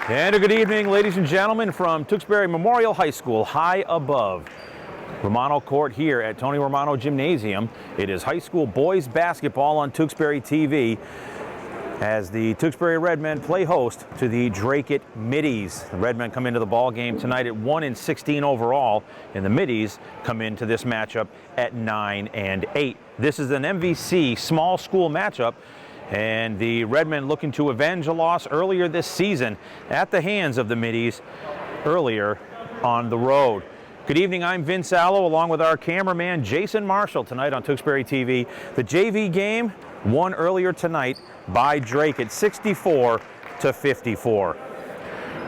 And a good evening, ladies and gentlemen, from Tewksbury Memorial High School, high above Romano Court here at Tony Romano Gymnasium. It is high school boys basketball on Tewksbury TV as the Tewksbury Redmen play host to the Dracut Middies. The Redmen come into the ball game tonight at 1-16 overall, and the Middies come into this matchup at 9-8. This is an MVC small school matchup, and the Redmen looking to avenge a loss earlier this season at the hands of the Middies earlier on the road. Good evening, I'm Vince Allo along with our cameraman Jason Marshall tonight on Tewksbury TV. The JV game won earlier tonight by Dracut 64-54.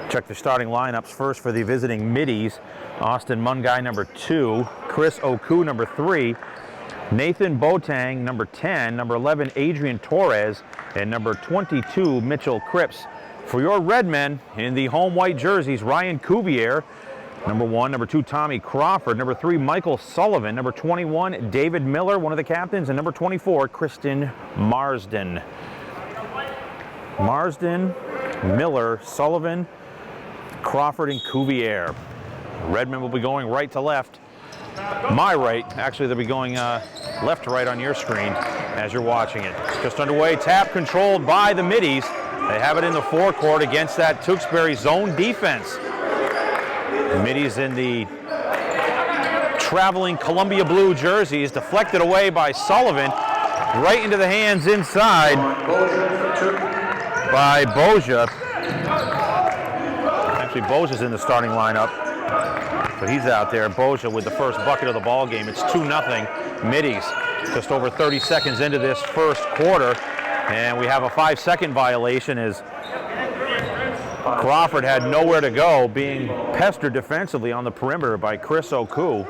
Check the starting lineups first for the visiting Middies. Austin Mungai, number 2, Chris Oku, number 3, Nathan Botang, number 10, number 11, Adrian Torres, and number 22, Mitchell Cripps. For your Redmen in the home white jerseys, Ryan Cuvier, number 1, number 2, Tommy Crawford, number 3, Michael Sullivan, number 21, David Miller, one of the captains, and number 24, Kristen Marsden. Marsden, Miller, Sullivan, Crawford, and Cuvier. Redmen will be going right to left. My right, actually they'll be going left to right on your screen as you're watching it. Just underway, tap controlled by the Middies. They have it in the forecourt against that Tewksbury zone defense. The Middies in the traveling Columbia blue jerseys, deflected away by Sullivan, right into the hands inside by Boja. Actually, Boja's in the starting lineup. So he's out there. Boja with the first bucket of the ball game. It's 2-0 Middies. Just over 30 seconds into this first quarter, and we have a 5-second violation as Crawford had nowhere to go, being pestered defensively on the perimeter by Chris Oku.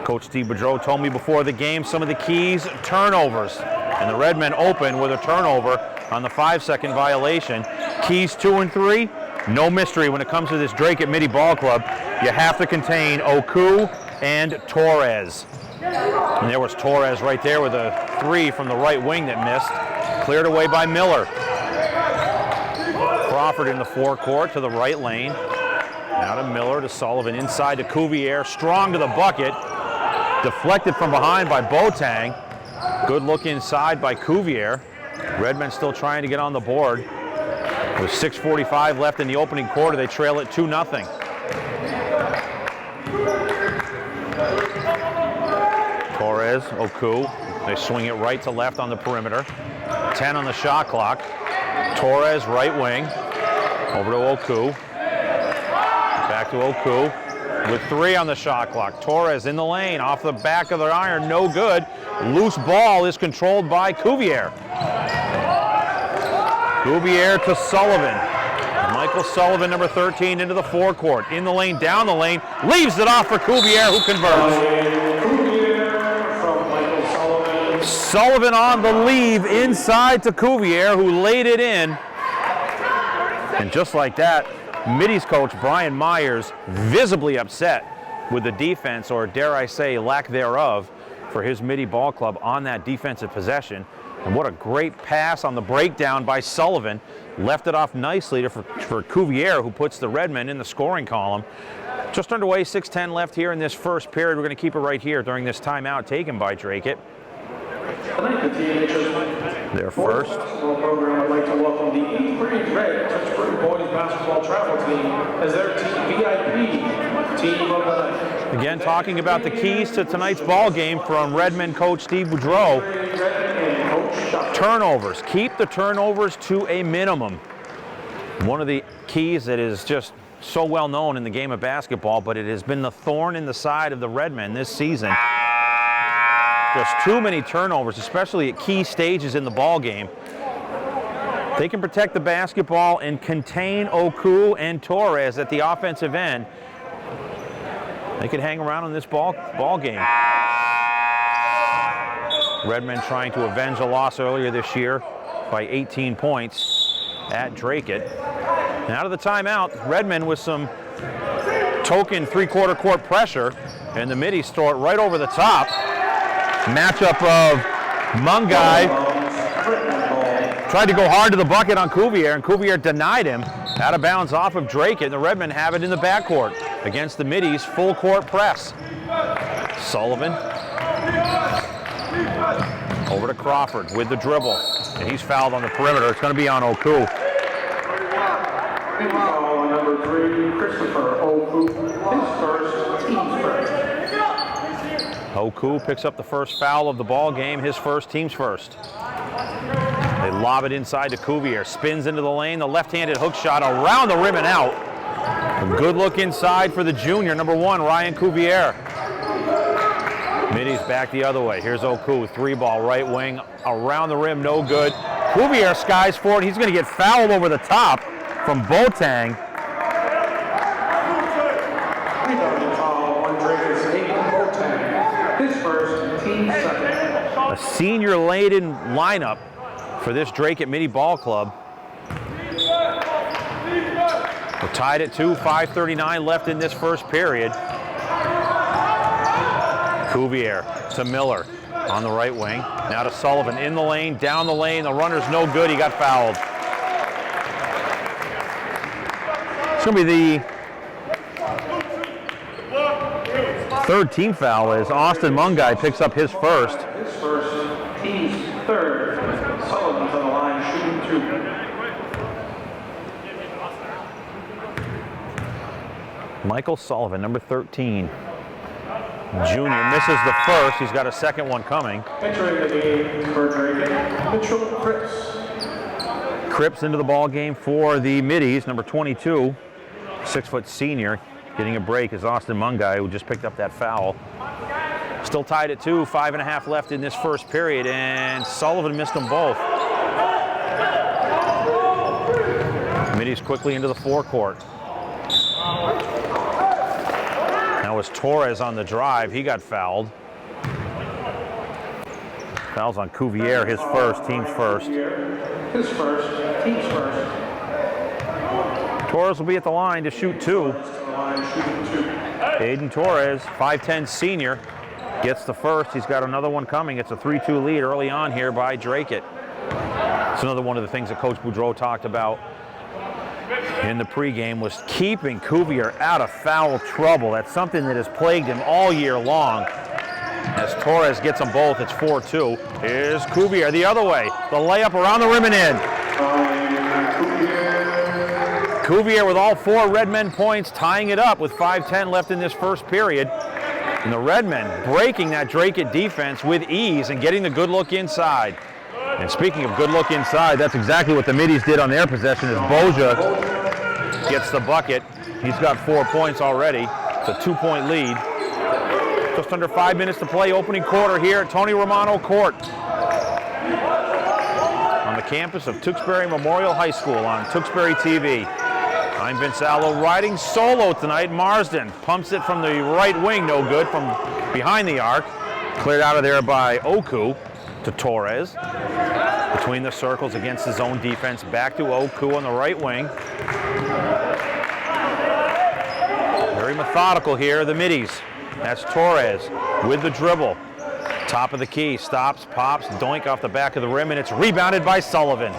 Coach Steve Boudreau told me before the game some of the keys: turnovers, and the Redmen open with a turnover on the 5-second violation. Keys 2 and 3. No mystery when it comes to this Dracut Middy Ball Club. You have to contain Oku and Torres. And there was Torres right there with a 3 from the right wing that missed. Cleared away by Miller. Crawford in the forecourt to the right lane. Now to Miller, to Sullivan, inside to Cuvier. Strong to the bucket. Deflected from behind by Botang. Good look inside by Cuvier. Redmen still trying to get on the board. With 6:45 left in the opening quarter, they trail it 2-0. Torres, Oku, they swing it right to left on the perimeter. 10 on the shot clock. Torres, right wing, over to Oku. Back to Oku with 3 on the shot clock. Torres in the lane, off the back of the iron, no good. Loose ball is controlled by Cuvier. Cuvier to Sullivan. Michael Sullivan, number 13, into the forecourt. In the lane, down the lane, leaves it off for Cuvier, who converts. Sullivan on the leave inside to Cuvier, who laid it in. And just like that, Middies coach Brian Myers visibly upset with the defense, or dare I say lack thereof, for his Middy ball club on that defensive possession. And what a great pass on the breakdown by Sullivan. Left it off nicely for Cuvier, who puts the Redmen in the scoring column. Just underway, 6:10 left here in this first period. We're going to keep it right here during this timeout taken by Dracut. Their first. Program, I'd like to welcome the 8th grade Red Tewksbury boys basketball travel team as their VIP team of the night. Again, talking about the keys to tonight's ball game from Redmen coach Steve Boudreau. Turnovers. Keep the turnovers to a minimum. One of the keys that is just so well known in the game of basketball, but it has been the thorn in the side of the Redmen this season. Just too many turnovers, especially at key stages in the ball game. They can protect the basketball and contain Oku and Torres at the offensive end. They could hang around in this ball game. Redmen trying to avenge a loss earlier this year by 18 points at Dracut. And out of the timeout, Redmen with some token three-quarter court pressure, and the Middies throw it right over the top. Matchup of Mungai Tried to go hard to the bucket on Cuvier, and Cuvier denied him. Out of bounds off of Dracut, and the Redmen have it in the backcourt against the Middies full court press. Sullivan over to Crawford with the dribble, and he's fouled on the perimeter. It's going to be on Oku. Foul number 3, Christopher Oku, his first, team's first. Oku picks up the first foul of the ball game, his first, team's first. They lob it inside to Cuvier, spins into the lane, the left-handed hook shot around the rim and out. A good look inside for the junior, number 1, Ryan Cuvier. Middies back the other way. Here's Oku, 3-ball right wing, around the rim, no good. Cuvier skies forward. He's going to get fouled over the top from Boateng. His first, team second. A senior-laden lineup for this Dracut Midi Ball Club. We're tied at 2, 5:39 left in this first period. Cuvier to Miller on the right wing. Now to Sullivan in the lane, down the lane. The runner's no good. He got fouled. It's going to be the third team foul as Austin Mungai picks up his first. His first, team's third. Sullivan's on the line, shooting 2. Michael Sullivan, number 13. Junior misses the first. He's got a second one coming. Entering the game for Dracut, Mitchell Cripps. Cripps into the ball game for the Middies, number 22, 6-foot senior. Getting a break is Austin Mungai, who just picked up that foul. Still tied at 2, 5.5 left in this first period, and Sullivan missed them both. Middies quickly into the forecourt. Now was Torres on the drive. He got fouled. Fouls on Cuvier, his first, team's first. His first, team's first. Torres will be at the line to shoot 2. Aiden Torres, 5'10 senior, gets the first. He's got another one coming. It's a 3-2 lead early on here by Dracut. It's another one of the things that Coach Boudreau talked about in the pregame was keeping Cuvier out of foul trouble. That's something that has plagued him all year long. As Torres gets them both, it's 4-2. Here's Cuvier the other way. The layup around the rim and in. Cuvier with all 4 Redmen points, tying it up with 5:10 left in this first period. And the Redmen breaking that Dracut defense with ease and getting the good look inside. And speaking of good look inside, that's exactly what the Middies did on their possession as Boja gets the bucket. He's got 4 points already. It's a 2-point lead. Just under 5 minutes to play, opening quarter here at Tony Romano Court. On the campus of Tewksbury Memorial High School on Tewksbury TV. I'm Vince Allo riding solo tonight. Marsden pumps it from the right wing, no good, from behind the arc. Cleared out of there by Oku to Torres. Between the circles against his own defense, back to Oku on the right wing. Very methodical here, the Middies. That's Torres with the dribble. Top of the key, stops, pops, doink off the back of the rim, and it's rebounded by Sullivan.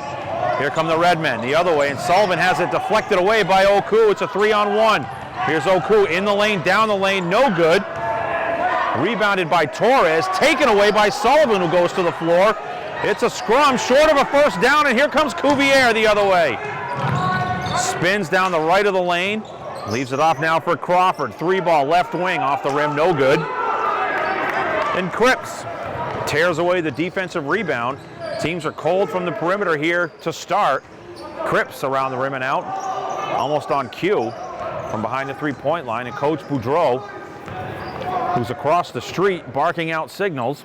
Here come the Redmen the other way, and Sullivan has it deflected away by Oku. It's a 3-on-1. Here's Oku in the lane, down the lane, no good. Rebounded by Torres, taken away by Sullivan, who goes to the floor. It's a scrum short of a first down, and here comes Cuvier the other way. Spins down the right of the lane, leaves it off now for Crawford. 3-ball left wing, off the rim, no good. And Cripps tears away the defensive rebound. Teams are cold from the perimeter here to start. Cripps around the rim and out, almost on cue from behind the 3-point line, and Coach Boudreau, who's across the street barking out signals,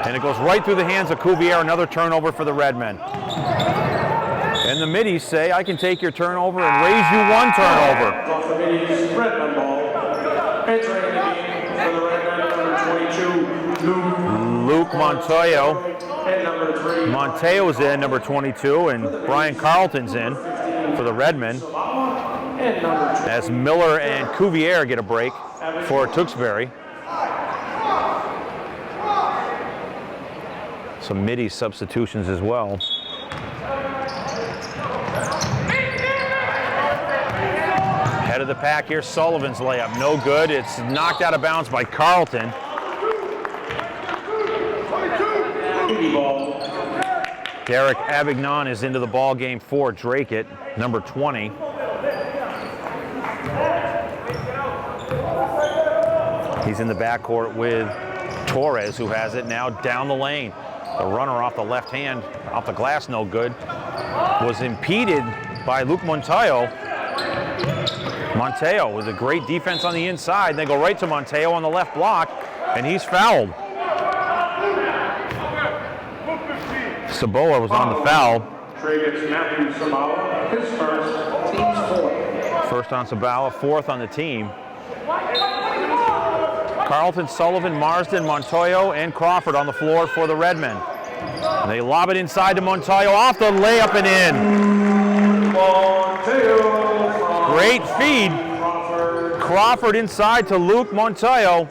and it goes right through the hands of Cuvier. Another turnover for the Redmen. And the Middies say, I can take your turnover and raise you 1 turnover. Off the Middies, Redmen ball. Entering the game for the Redmen, number 22, Luke Montoyo. and number 3. Monteo's in, number 22, and Brian Carlton's in for the Redmen. And number 2. As Miller and Cuvier get a break for Tewksbury. Some Middies substitutions as well. Head of the pack here, Sullivan's layup, no good. It's knocked out of bounds by Carlton. Derek Avignon is into the ball game for Dracut, number 20. He's in the backcourt with Torres, who has it now down the lane. The runner off the left hand, off the glass, no good. Was impeded by Luke Montejo. Montejo with a great defense on the inside. They go right to Montejo on the left block, and he's fouled. Saboa was on the foul. Dracut's Matthew Saboa, his first, team's fourth. First on Saboa, fourth on the team. Carlton, Sullivan, Marsden, Montoyo, and Crawford on the floor for the Redmen. And they lob it inside to Montoyo, off the layup and in. Great feed. Crawford inside to Luke Montoyo.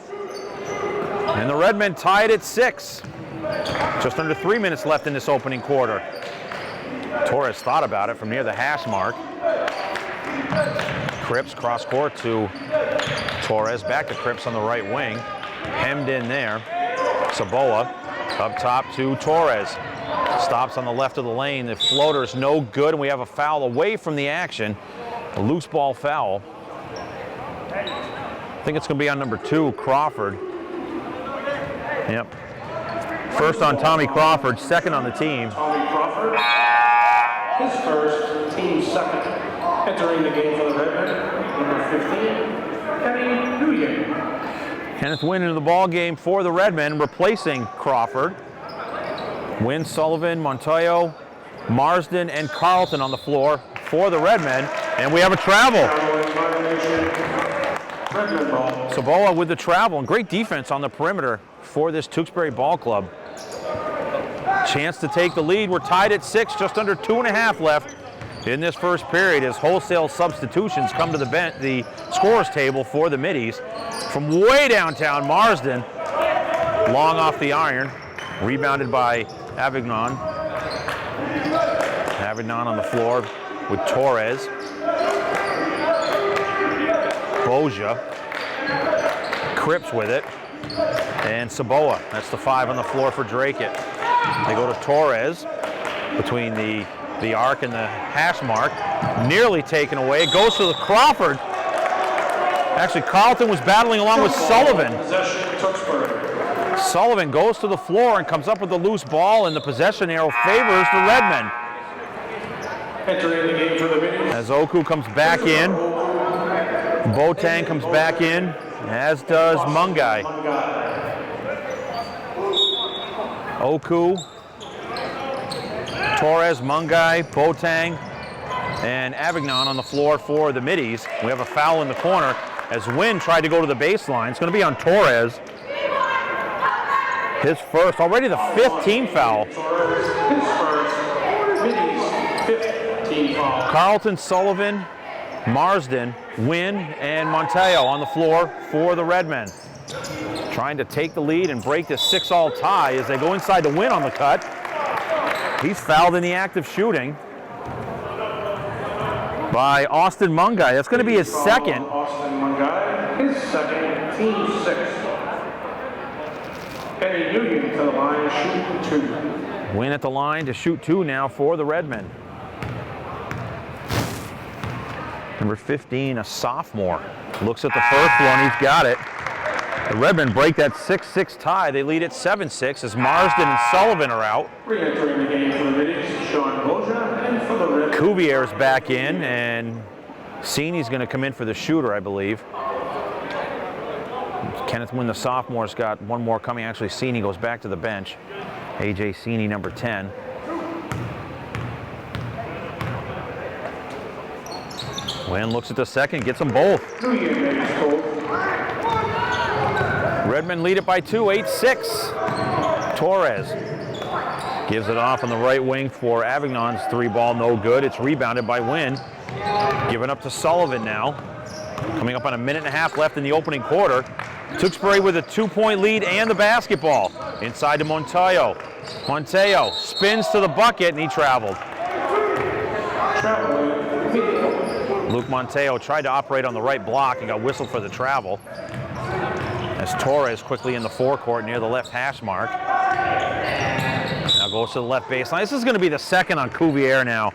And the Redmen tie it at 6. Just under 3 minutes left in this opening quarter. Torres thought about it from near the hash mark. Cripps cross court to Torres, back to Cripps on the right wing. Hemmed in there. Saboa up top to Torres. Stops on the left of the lane. The floater is no good, and we have a foul away from the action. A loose ball foul. I think it's going to be on number 2, Crawford. Yep. First on Tommy Crawford, second on the team. Tommy Crawford, his first, team second. Entering the game for the Redmen, number 15, Kenny Nguyen. Kenneth Wynn into the ball game for the Redmen, replacing Crawford. Wynn, Sullivan, Montoyo, Marsden, and Carlton on the floor for the Redmen. And we have a travel. Saboa with the travel, and great defense on the perimeter for this Tewksbury Ball Club. Chance to take the lead. We're tied at 6, just under 2.5 left in this first period as wholesale substitutions come to the scores table for the Middies. From way downtown, Marsden, long off the iron, rebounded by Avignon. Avignon on the floor with Torres. Boja. Cripps with it. And Saboa, that's the 5 on the floor for Dracut. They go to Torres between the arc and the hash mark. Nearly taken away. It goes to the Crawford. Actually, Carlton was battling along with Sullivan. Sullivan goes to the floor and comes up with the loose ball, and the possession arrow favors the Redmen. Entering the game for the Middies. As Oku comes back in, Boateng comes back in, as does Mungai. Oku, Torres, Mungai, Boateng, and Avignon on the floor for the Middies. We have a foul in the corner as Wynn tried to go to the baseline. It's going to be on Torres. His first, already the 5th team foul. His first, Middies' 5th team foul. Carlton, Sullivan, Marsden, Wynn, and Montejo on the floor for the Redmen. Trying to take the lead and break this 6-all tie as they go inside to Wynn on the cut. He's fouled in the act of shooting by Austin Mungai. That's going to be his second. Austin Mungai, his second, team 6. Kenny Nguyen to the line, shoot 2. Wynn at the line to shoot 2 now for the Redmen. Number 15, a sophomore. Looks at the first one, he's got it. The Redmen break that 6-6 tie. They lead at 7-6 as Marsden and Sullivan are out. Re-entering the game for the Middies, Sean Boja, and for the Redmen. Cuvier's back in, and Sini's going to come in for the shooter, I believe. Kenneth Wynn, the sophomore's got one more coming. Actually, Sini goes back to the bench. A.J. Sini, number 10. Wynn looks at the second, gets them both. Redmen lead it by 2, 8-6. Torres gives it off on the right wing for Avignon's 3-ball, no good. It's rebounded by Wynn. Given up to Sullivan now. Coming up on a 1.5 left in the opening quarter. Tewksbury with a 2-point lead and the basketball. Inside to Montejo. Montejo spins to the bucket and he traveled. Luke Monteo tried to operate on the right block and got whistled for the travel. As Torres quickly in the forecourt near the left hash mark. Now goes to the left baseline. This is going to be the second on Cuvier now.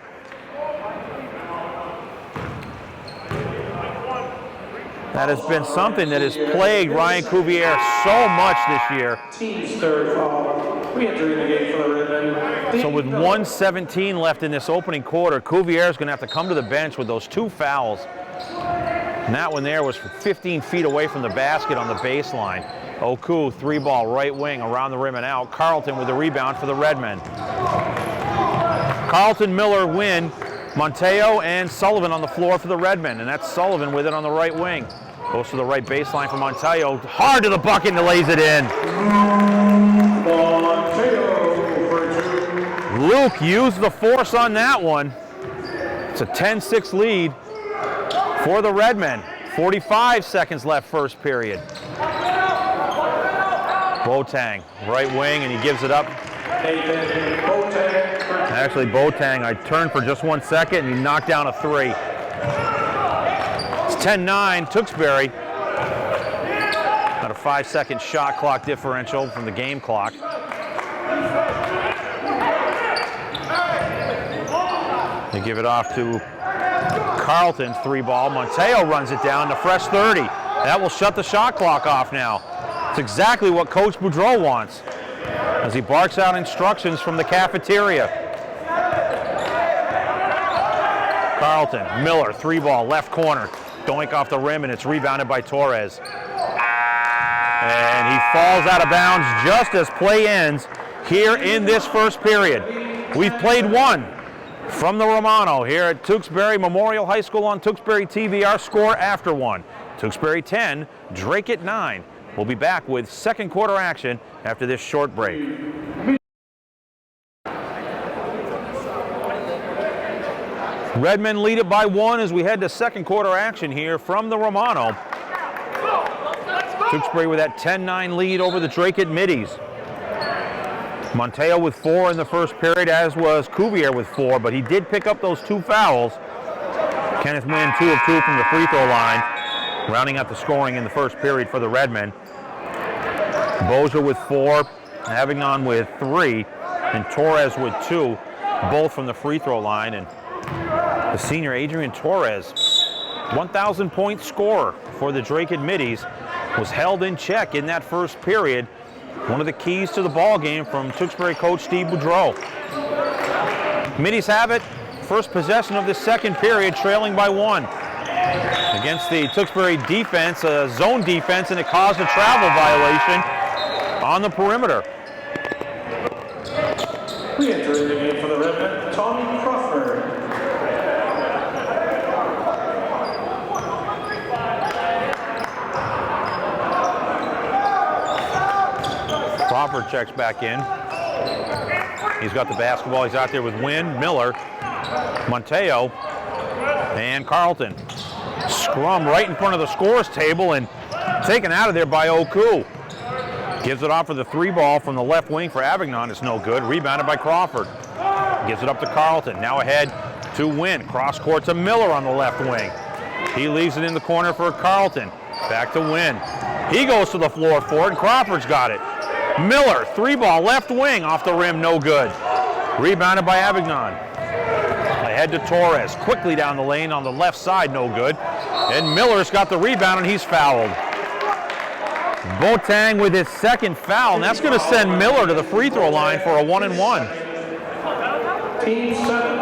That has been something that has plagued Ryan Cuvier so much this year. Team's third foul. Re-entering the game for the Redmen. So with 1:17 left in this opening quarter, Cuvier is going to have to come to the bench with those 2 fouls. And that one there was 15 feet away from the basket on the baseline. Oku, 3-ball, right wing, around the rim and out. Carlton with the rebound for the Redmen. Carlton, Miller win. Monteo and Sullivan on the floor for the Redmen, and that's Sullivan with it on the right wing. Goes to the right baseline for Monteo. Hard to the bucket and lays it in. Luke used the force on that one. It's a 10-6 lead for the Redmen. 45 seconds left first period. Boateng, right wing, and he gives it up. Actually, Boateng, I turned for just 1 second, and he knocked down a 3. It's 10-9, Tewksbury. Got a 5-second shot clock differential from the game clock. They give it off to Carlton, 3-ball. Monteo runs it down to fresh 30. That will shut the shot clock off now. It's exactly what Coach Boudreau wants as he barks out instructions from the cafeteria. Carlton, Miller, 3-ball, left corner. Doink off the rim, and it's rebounded by Torres. And he falls out of bounds just as play ends here in this first period. We've played one from the Romano here at Tewksbury Memorial High School on Tewksbury TV. Our score after one. Tewksbury 10, Dracut 9. We'll be back with second quarter action after this short break. Redmen lead it by 1 as we head to second quarter action here from the Romano. Tewksbury with that 10-9 lead over the Dracut Middies. Monteo with 4 in the first period, as was Cuvier with 4, but he did pick up those 2 fouls. Kenneth Wynn, 2 of 2 from the free throw line, rounding out the scoring in the first period for the Redmen. Bozier with 4, Avignon with 3, and Torres with 2, both from the free throw line. And the senior Adrian Torres, 1,000-point scorer for the Dracut Middies, was held in check in that first period. One of the keys to the ball game from Tewksbury coach Steve Boudreau. Middies have it. First possession of the second period, trailing by 1. Against the Tewksbury defense, a zone defense, and it caused a travel violation on the perimeter. Re-entering the game for the Redmen, Tommy Crawford. Crawford checks back in. He's got the basketball. He's out there with Wynn, Miller, Monteo, and Carlton. Scrum right in front of the scores table and taken out of there by Oku. Gives it off for the 3-ball from the left wing for Avignon. It's no good. Rebounded by Crawford. Gives it up to Carlton. Now ahead to Wynn. Cross court to Miller on the left wing. He leaves it in the corner for Carlton. Back to Wynn. He goes to the floor for it, and Crawford's got it. Miller, 3-ball, left wing, off the rim, no good. Rebounded by Avignon. Ahead to Torres, quickly down the lane on the left side, no good. And Miller's got the rebound, and he's fouled. Boateng with his second foul, and that's going to send Miller to the free throw line for a 1-and-1. Team 7,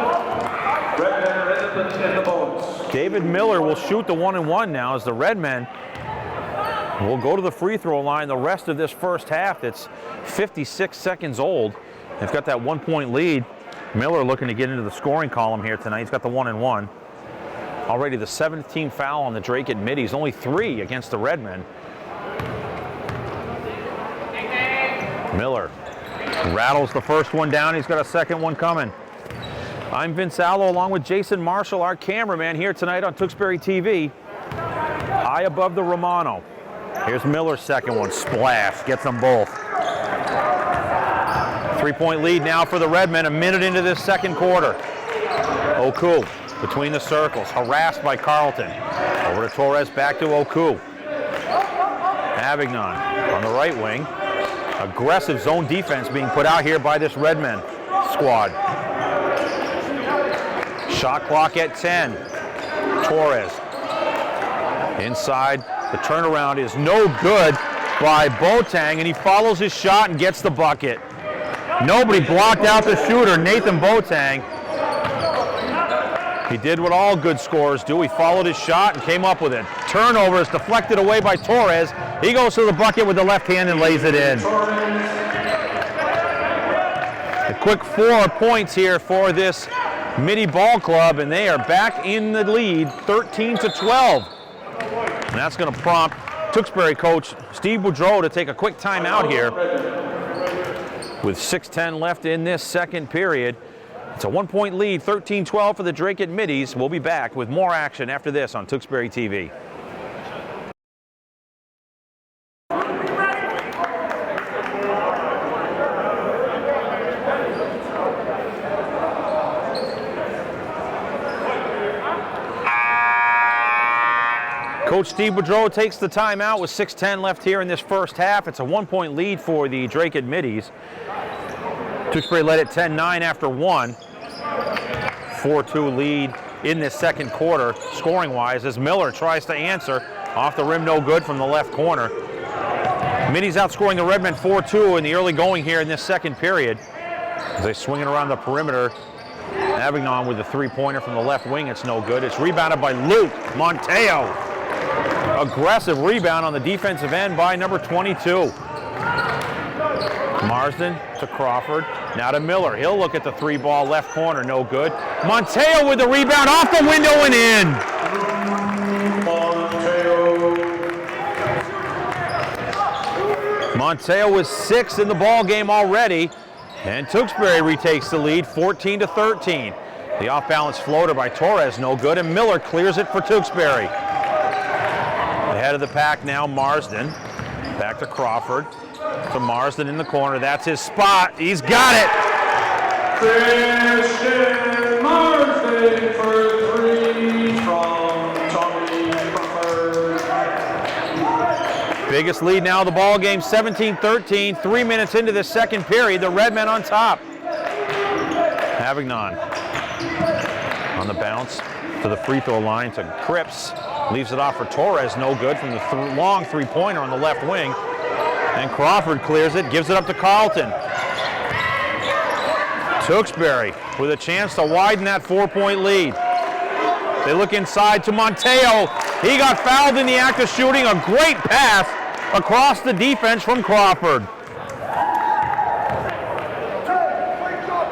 Redmen in the bonus. David Miller will shoot the 1-and-1 now as the Redmen will go to the free throw line the rest of this first half. That's 56 seconds old. They've got that 1-point lead. Miller looking to get into the scoring column here tonight. He's got the 1-and-1. Already the 17th foul on the Dracut Middies, only 3 against the Redmen. Miller rattles the first one down. He's got a second one coming. I'm Vince Allo along with Jason Marshall, our cameraman here tonight on Tewksbury TV. High above the Romano. Here's Miller's second one. Splash. Gets them both. 3-point lead now for the Redmen, a minute into this second quarter. Oku between the circles, harassed by Carlton. Over to Torres, back to Oku. Avignon on the right wing. Aggressive zone defense being put out here by this Redmen squad. Shot clock at 10. Torres inside. The turnaround is no good by Boateng, and he follows his shot and gets the bucket. Nobody blocked out the shooter, Nathan Boateng. He did what all good scorers do. He followed his shot and came up with it. Turnover is deflected away by Torres. He goes to the bucket with the left hand and lays it in. A quick 4 points here for this Midi Ball Club, and they are back in the lead, 13-12. And that's going to prompt Tewksbury coach Steve Boudreau to take a quick timeout here. With 6:10 left in this second period. It's a 1-point lead, 13-12 for the Dracut Middies. We'll be back with more action after this on Tewksbury TV. Coach Steve Boudreau takes the timeout with 6:10 left here in this first half. It's a 1-point lead for the Dracut Middies. Tewksbury led at 10-9 after 1. 4-2 lead in this second quarter, scoring-wise, as Miller tries to answer. Off the rim, no good from the left corner. Middies outscoring the Redmen 4-2 in the early going here in this second period. As they swing it around the perimeter, Avignon with the three-pointer from the left wing, it's no good. It's rebounded by Luke Monteo. Aggressive rebound on the defensive end by number 22. Marsden to Crawford, now to Miller. He'll look at the three-ball left corner, no good. Monteo with the rebound off the window and in. Monteo with 6 in the ball game already, and Tewksbury retakes the lead, 14-13. The off-balance floater by Torres, no good, and Miller clears it for Tewksbury. Ahead of the pack now, Marsden. Back to Crawford. To Marsden in the corner. That's his spot. He's got it. Christian Marsden for 3 from Tommy Crawford. Biggest lead now of the ball game, 17-13. 3 minutes into the second period. The Redmen on top. Avignon on the bounce to the free throw line to Cripps. Leaves it off for Torres, no good from the long three-pointer on the left wing. And Crawford clears it, gives it up to Carlton. Tewksbury with a chance to widen that 4-point lead. They look inside to Monteo. He got fouled in the act of shooting. A great pass across the defense from Crawford.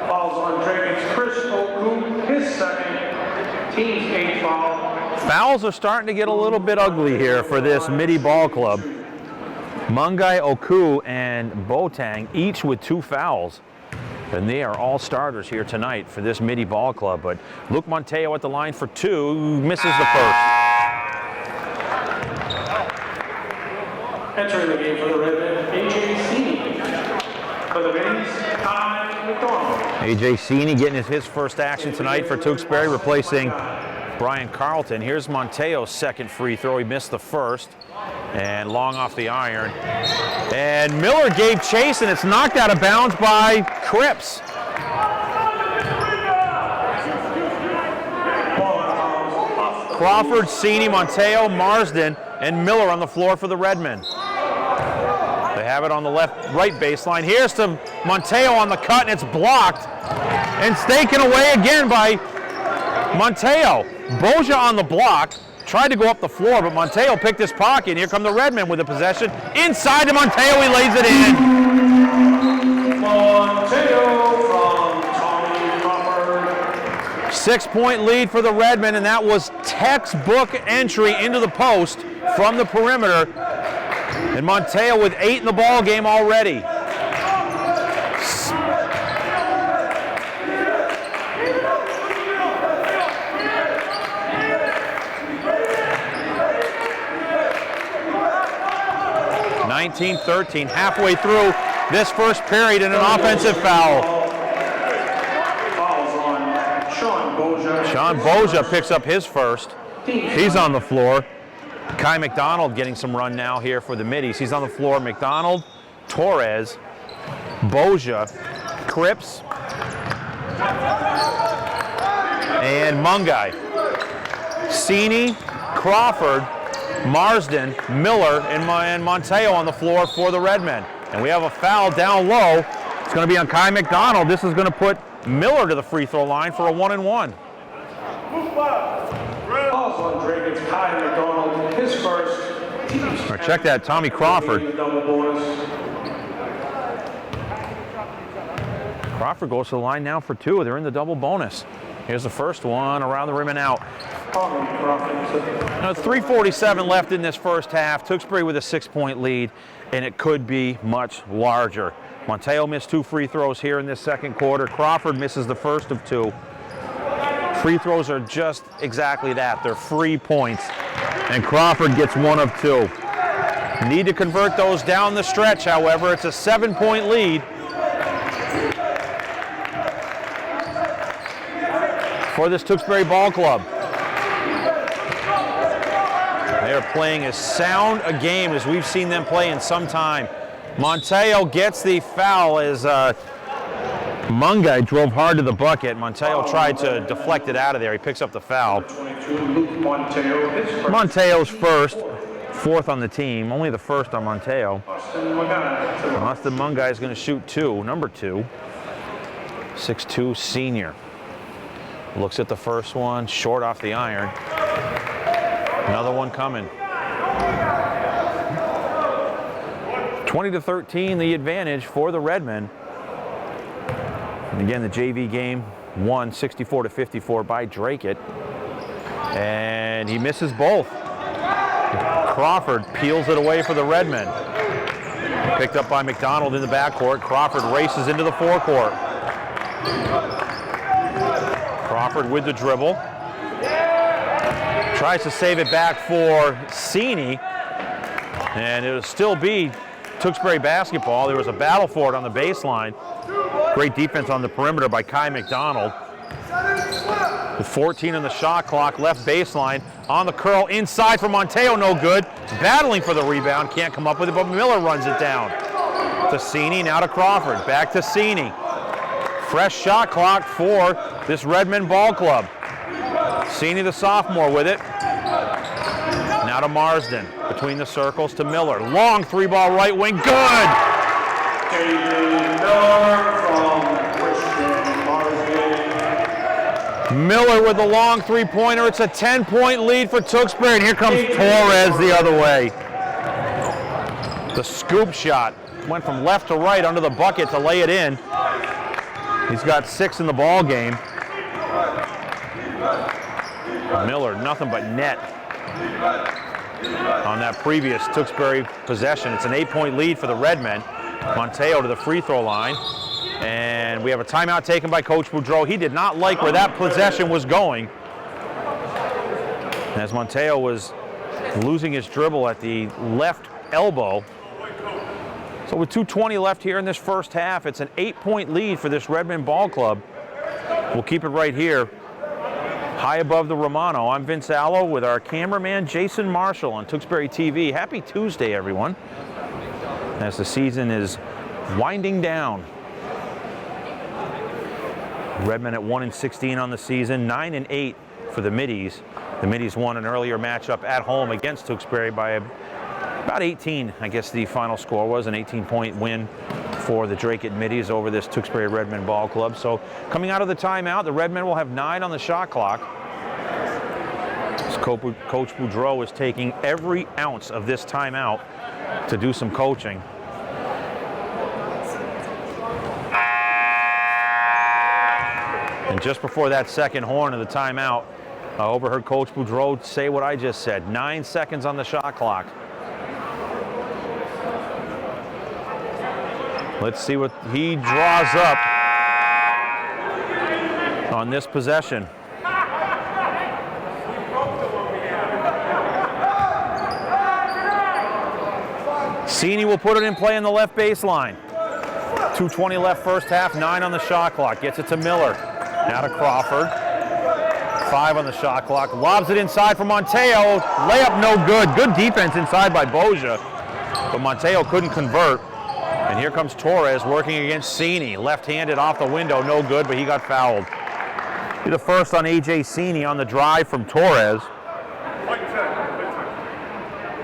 Fouls on Dragons. Chris Oku, his second. Team's 8th foul. Fouls are starting to get a little bit ugly here for this Midi Ball Club. Mungai, Oku, and Boateng each with 2 fouls. And they are all starters here tonight for this Midi Ball Club. But Luke Monteo at the line for 2, misses the first. Entering the game for the Redmen, A.J. Cini. For the Middies, Ty McDonald. A.J. Cini getting his first action tonight for Tewksbury, replacing Brian Carlton. Here's Monteo's second free throw. He missed the first. And long off the iron. And Miller gave chase, and it's knocked out of bounds by Cripps. Crawford, Cini, Monteo, Marsden, and Miller on the floor for the Redmen. They have it on the right baseline. Here's to Monteo on the cut, and it's blocked. And it's taken away again by Monteo. Boja on the block. Tried to go up the floor, but Monteo picked his pocket. And here come the Redmen with the possession. Inside to Monteo, he lays it in. Monteo from Tommy Crawford. 6-point lead for the Redmen, and that was textbook entry into the post from the perimeter. And Monteo with 8 in the ball game already. Halfway through this first period, and an offensive foul. Fouls on Sean Boja. Sean Boja picks up his first. He's on the floor. Kai McDonald getting some run now here for the middies. He's on the floor. McDonald, Torres, Boja, Cripps, and Mungai. Sini, Crawford, Marsden, Miller, and Monteo on the floor for the Redmen. And we have a foul down low. It's going to be on Kai McDonald. This is going to put Miller to the free throw line for a 1-and-1. Also on Dracut's Kai McDonald, his first. All right, check that, Tommy Crawford. Double bonus. Crawford goes to the line now for 2. They're in the double bonus. Here's the first one around the rim and out. Now, 3:47 left in this first half. Tewksbury with a 6-point lead, and it could be much larger. Monteo missed 2 free throws here in this second quarter. Crawford misses the first of 2. Free throws are just exactly that. They're free points, and Crawford gets 1 of 2. Need to convert those down the stretch, however. It's a 7-point lead for this Tewksbury ball club. They are playing as sound a game as we've seen them play in some time. Monteo gets the foul as Mungai drove hard to the bucket. Monteo tried to deflect it out of there. He picks up the foul. Monteo's first, 4th on the team, only the first on Monteo. Austin Mungai is going to shoot 2, number 2, 6'2" senior. Looks at the first one, short off the iron. Another one coming. 20-13, the advantage for the Redmen. And again, the JV game won 64-54 by Dracut. And he misses both. Crawford peels it away for the Redmen. Picked up by McDonald in the backcourt. Crawford races into the forecourt. Crawford with the dribble. Tries to save it back for Sini. And it'll still be Tewksbury basketball. There was a battle for it on the baseline. Great defense on the perimeter by Kai McDonald. With 14 on the shot clock, left baseline. On the curl, inside for Monteo, no good. Battling for the rebound, can't come up with it, but Miller runs it down. To Sini, now to Crawford. Back to Sini. Fresh shot clock for this Redmen ball club. Sini, the sophomore, with it. Now to Marsden. Between the circles to Miller. Long 3-ball right wing. Good! Miller with the long 3-pointer. It's a 10-point lead for Tewksbury, and here comes Torres the other way. The scoop shot went from left to right under the bucket to lay it in. He's got 6 in the ball game. Miller, nothing but net on that previous Tewksbury possession. It's an 8-point lead for the Redmen. Monteo to the free throw line. And we have a timeout taken by Coach Boudreau. He did not like where that possession was going. As Monteo was losing his dribble at the left elbow. So with 2:20 left here in this first half, it's an 8-point lead for this Redmen ball club. We'll keep it right here, high above the Romano. I'm Vince Allo with our cameraman Jason Marshall on Tewksbury TV. Happy Tuesday, everyone. As the season is winding down. Redmen at 1-16 on the season, 9-8 for the Middies. The Middies won an earlier matchup at home against Tewksbury by about 18, I guess the final score was, an 18-point win for the Dracut Middies over this Tewksbury Redmen ball club. So coming out of the timeout, the Redmen will have 9 on the shot clock. Coach Boudreau is taking every ounce of this timeout to do some coaching. And just before that second horn of the timeout, I overheard Coach Boudreau say what I just said. 9 seconds on the shot clock. Let's see what he draws up on this possession. Sini will put it in play on the left baseline. 2:20 left first half, 9 on the shot clock. Gets it to Miller. Now to Crawford. 5 on the shot clock. Lobs it inside for Monteo. Layup no good. Good defense inside by Boja, but Monteo couldn't convert. And here comes Torres working against Cini. Left-handed off the window, no good, but he got fouled. Be the first on A.J. Cini on the drive from Torres.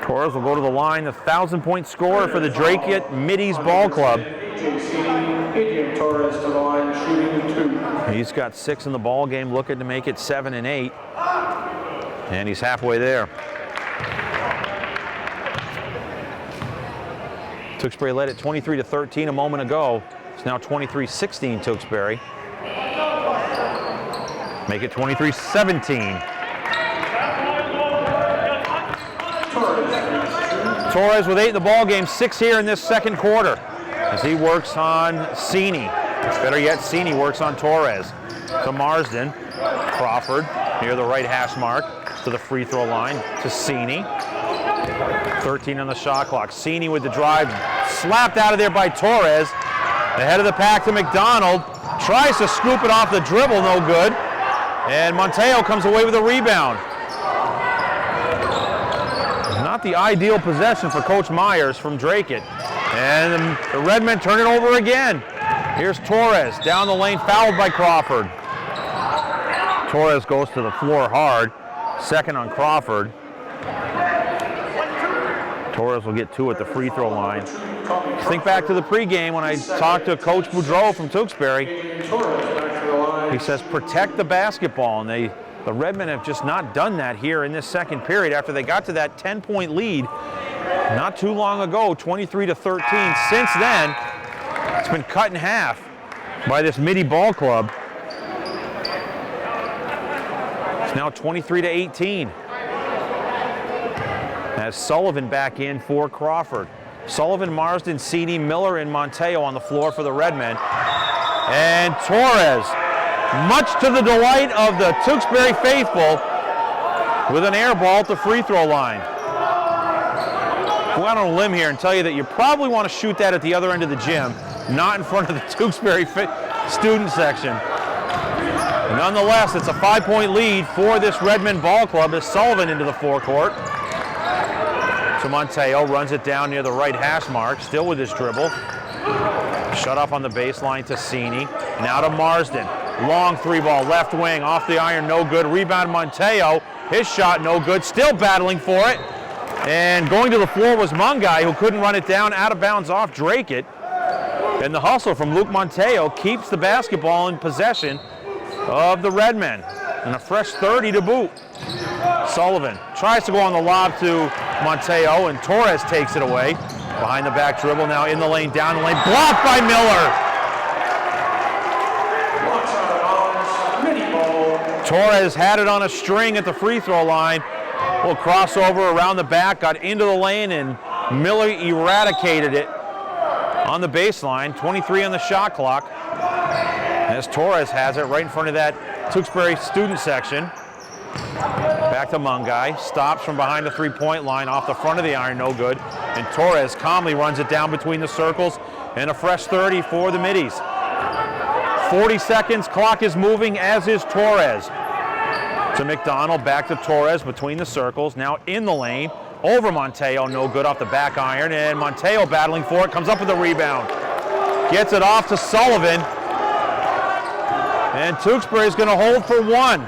Torres will go to the line, the 1,000-point scorer for the Dracut Middies Ball Club. A.J. Torres to the line, shooting 2. He's got 6 in the ball game, looking to make it 7 and 8. And he's halfway there. Tewksbury led it 23-13 a moment ago. It's now 23-16 Tewksbury. Make it 23-17. Torres with 8 in the ball game, 6 here in this second quarter as he works on Cini. Better yet, Cini works on Torres. To Marsden. Crawford near the right hash mark to the free throw line to Cini. 13 on the shot clock. Cini with the drive, slapped out of there by Torres. Ahead of the pack to McDonald. Tries to scoop it off the dribble, no good. And Monteo comes away with a rebound. Not the ideal possession for Coach Myers from Dracut. And the Redmen turn it over again. Here's Torres down the lane, fouled by Crawford. Torres goes to the floor hard. Second on Crawford. Torres will get 2 at the free throw line. Think back to the pregame when I talked to Coach Boudreau from Tewksbury. He says protect the basketball, and the Redmen have just not done that here in this second period after they got to that 10-point lead not too long ago, 23-13. Since then, it's been cut in half by this Midi Ball Club. It's now 23-18. As Sullivan back in for Crawford. Sullivan, Marsden, Cini, Miller, and Monteo on the floor for the Redmen. And Torres, much to the delight of the Tewksbury faithful, with an air ball at the free throw line. Go out on a limb here and tell you that you probably want to shoot that at the other end of the gym, not in front of the Tewksbury student section. Nonetheless, it's a 5-point lead for this Redmen Ball Club as Sullivan into the forecourt. So Monteo runs it down near the right hash mark, still with his dribble. Shut off on the baseline to Cini. Now to Marsden. Long 3-ball, left wing, off the iron, no good. Rebound Monteo. His shot no good, still battling for it. And going to the floor was Mungai, who couldn't run it down, out of bounds off Dracut. And the hustle from Luke Monteo keeps the basketball in possession of the Redmen. And a fresh 30 to boot. Sullivan tries to go on the lob to Monteo, and Torres takes it away. Behind the back dribble, now in the lane, down the lane, blocked by Miller. Torres had it on a string at the free throw line. Little crossover around the back, got into the lane, and Miller eradicated it on the baseline. 23 on the shot clock. As Torres has it right in front of that Tewksbury student section. Back to Mungai, stops from behind the 3-point line, off the front of the iron, no good. And Torres calmly runs it down between the circles, and a fresh 30 for the Middies. 40 seconds, clock is moving, as is Torres. To McDonald, back to Torres between the circles, now in the lane, over Monteo, no good off the back iron, and Monteo battling for it, comes up with a rebound. Gets it off to Sullivan, and Tewksbury is going to hold for 1.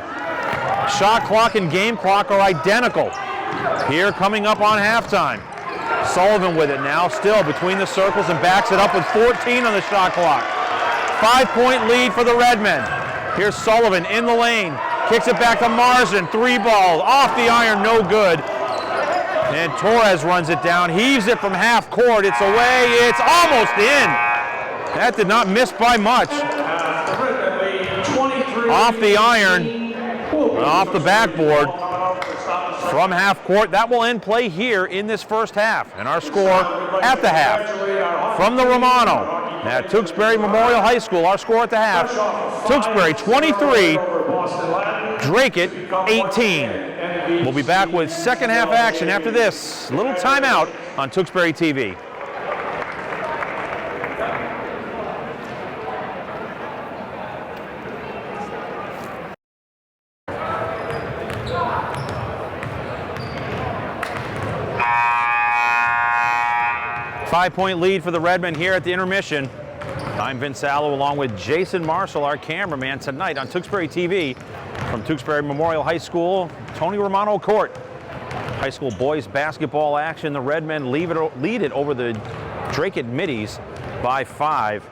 Shot clock and game clock are identical here coming up on halftime. Sullivan with it now, still between the circles, and backs it up with 14 on the shot clock. 5-point lead for the Redmen. Here's Sullivan in the lane, kicks it back to Marsden, 3-ball, off the iron, no good. And Torres runs it down, heaves it from half court, it's away, it's almost in. That did not miss by much. Off the iron, off the backboard, from half court. That will end play here in this first half. And our score at the half from the Romano at Tewksbury Memorial High School. Our score at the half, Tewksbury 23, Dracut 18. We'll be back with second half action after this little timeout on Tewksbury TV. 5-point lead for the Redmen here at the intermission. I'm Vince Allo along with Jason Marshall, our cameraman, tonight on Tewksbury TV from Tewksbury Memorial High School, Tony Romano Court. High school boys basketball action. The Redmen lead it over the Dracut Middies by 5.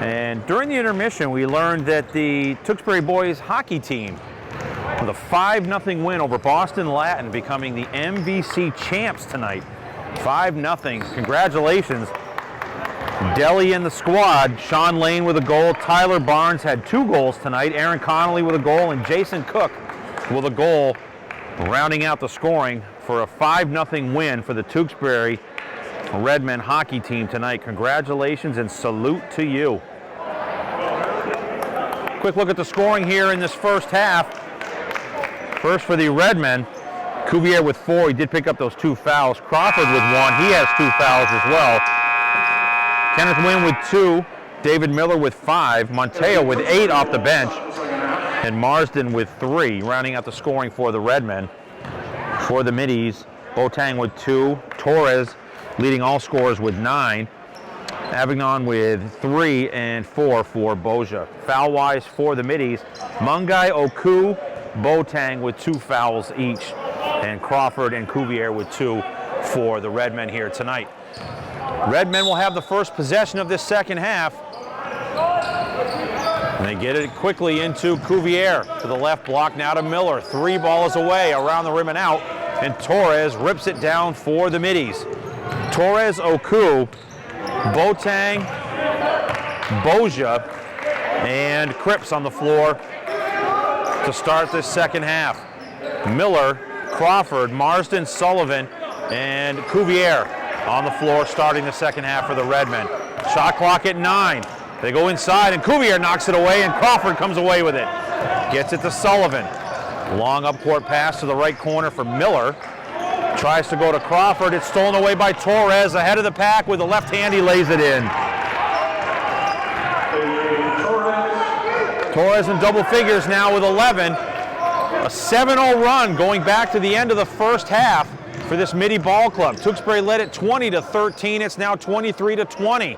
And during the intermission, we learned that the Tewksbury boys hockey team with a 5-0 win over Boston Latin, becoming the MVC champs tonight. 5-0. Congratulations. Deli in the squad. Sean Lane with a goal. Tyler Barnes had 2 goals tonight. Aaron Connolly with a goal, and Jason Cook with a goal, rounding out the scoring for a 5-0 win for the Tewksbury Redmen hockey team tonight. Congratulations and salute to you. Quick look at the scoring here in this first half. First for the Redmen, Cuvier with 4. He did pick up those 2 fouls. Crawford with 1. He has 2 fouls as well. Kenneth Wynn with 2. David Miller with 5. Monteo with 8 off the bench. And Marsden with 3, rounding out the scoring for the Redmen. For the Middies, Boateng with 2. Torres leading all scorers with 9. Avignon with 3 and 4 for Boja. Foul-wise for the Middies, Mungai, Oku, Boateng with 2 fouls each, and Crawford and Cuvier with 2 for the Redmen here tonight. Redmen will have the first possession of this second half. And they get it quickly into Cuvier to the left block, now to Miller. 3 balls away, around the rim and out, and Torres rips it down for the Middies. Torres, Oku, Boateng, Boja, and Cripps on the floor to start this second half. Miller, Crawford, Marsden, Sullivan, and Cuvier on the floor starting the second half for the Redmen. Shot clock at 9. They go inside, and Cuvier knocks it away, and Crawford comes away with it. Gets it to Sullivan. Long up-court pass to the right corner for Miller. Tries to go to Crawford. It's stolen away by Torres. Ahead of the pack with the left hand, he lays it in. Torres in double figures now with 11. A 7-0 run going back to the end of the first half for this Middy ball club. Tewksbury led it 20-13. It's now 23-20.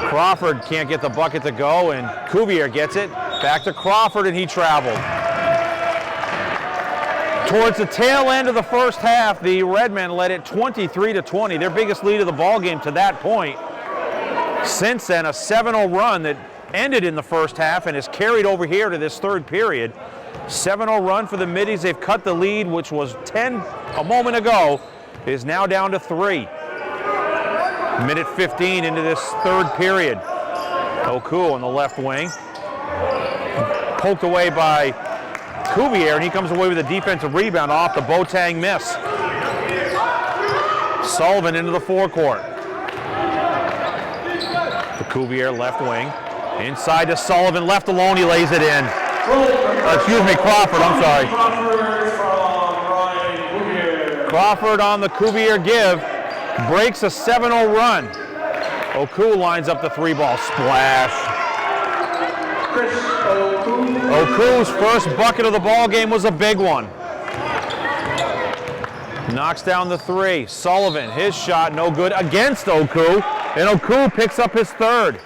Crawford can't get the bucket to go, and Cuvier gets it. Back to Crawford, and he traveled. Towards the tail end of the first half, the Redmen led it 23-20, their biggest lead of the ball game to that point. Since then, a 7-0 run that ended in the first half and is carried over here to this third period. 7-0 run for the Middies. They've cut the lead, which was 10 a moment ago, is now down to 3. Minute 15 into this third period. Oku on the left wing. Poked away by Cuvier, and he comes away with a defensive rebound off the Boateng miss. Sullivan into the forecourt. The Cuvier left wing. Inside to Sullivan, left alone, he lays it in. Excuse me, Crawford, I'm sorry. Crawford on the Cuvier give. Breaks a 7-0 run. Oku lines up the 3-ball. Splash. Oku's first bucket of the ball game was a big one. Knocks down the 3. Sullivan, his shot no good against Oku, and Oku picks up his 3rd.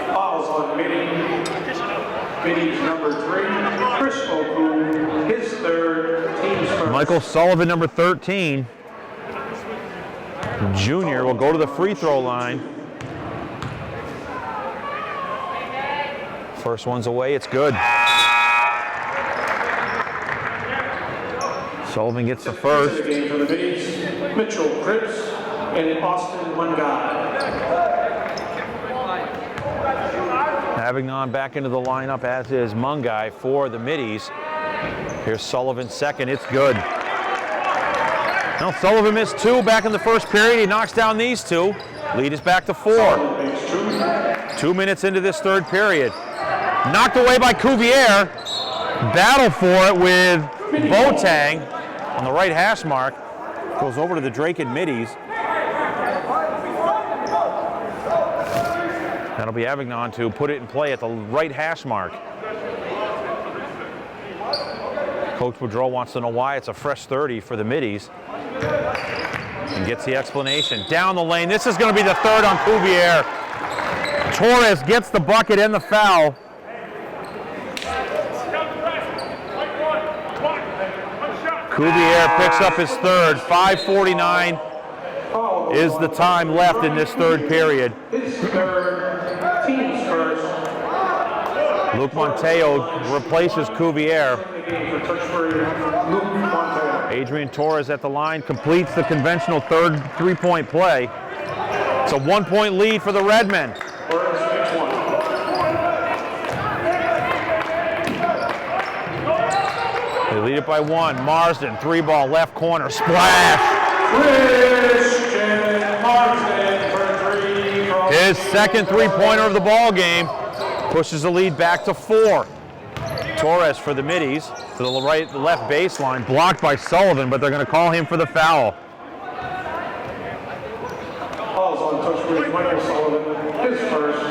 Fouls on Middy's number 3. Chris Oku, his 3rd, team's first. Michael Sullivan, number 13. Junior will go to the free throw line. First one's away, it's good. Sullivan gets the first. For the Middies, Mitchell Cripps and Austin Mungai. Avignon back into the lineup, as is Mungai for the Middies. Here's Sullivan's second, it's good. Now Sullivan missed 2 back in the first period. He knocks down these 2. Lead is back to 4. 2 minutes into this third period. Knocked away by Cuvier. Battle for it with Boateng on the right hash mark. Goes over to the Dracut Middies. That'll be Avignon to put it in play at the right hash mark. Coach Boudreau wants to know why it's a fresh 30 for the Middies. and gets the explanation. Down the lane. This is going to be the third on Cuvier. Torres gets the bucket and the foul. Cuvier picks up his third. 5:49 is the time left in this third period. His third, team's first. Luke Monteo replaces Cuvier. Adrian Torres at the line completes the conventional third three-point play. It's a 1-point lead for the Redmen. They lead it by 1. Marsden, 3-ball, left corner, splash! Christian Marsden for 3. His second three-pointer of the ball game pushes the lead back to 4. Torres for the middies to the left baseline, blocked by Sullivan, but they're going to call him for the foul. Calls on Tewksbury's Michael Sullivan, his first.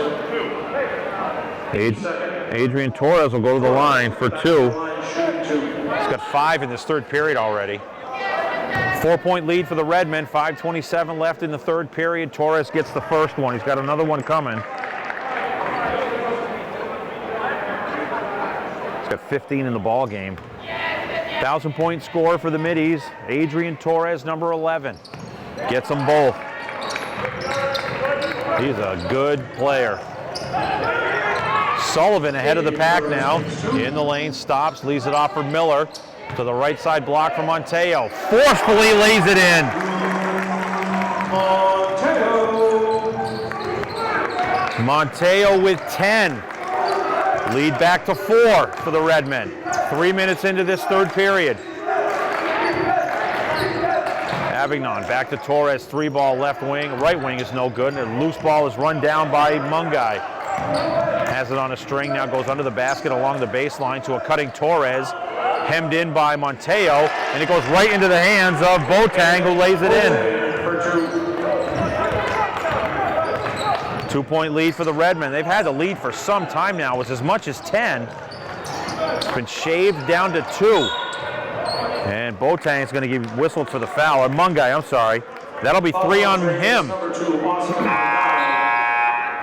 Adrian Torres will go to the line for 2. He's got 5 in this third period already. 4-point lead for the Redmen, 5:27 left in the third period. Torres gets the first one. He's got another one coming. He's got 15 in the ball game. 1,000-point score for the middies. Adrian Torres, number 11. Gets them both. He's a good player. Sullivan ahead of the pack now. In the lane, stops, leaves it off for Miller. To the right side block for Monteo. Forcefully lays it in. Monteo with 10. Lead back to 4 for the Redmen. 3 minutes into this third period. Avignon back to Torres. 3-ball left wing. Right wing is no good. And a loose ball is run down by Mungai. Has it on a string, now goes under the basket along the baseline to a cutting Torres, hemmed in by Monteo, and it goes right into the hands of Boateng, who lays it in. 2-point lead for the Redmen. They've had the lead for some time now. It was as much as 10. It's been shaved down to 2. And Boateng's going to get whistled for the foul, or Mungai, I'm sorry. That'll be 3 on him.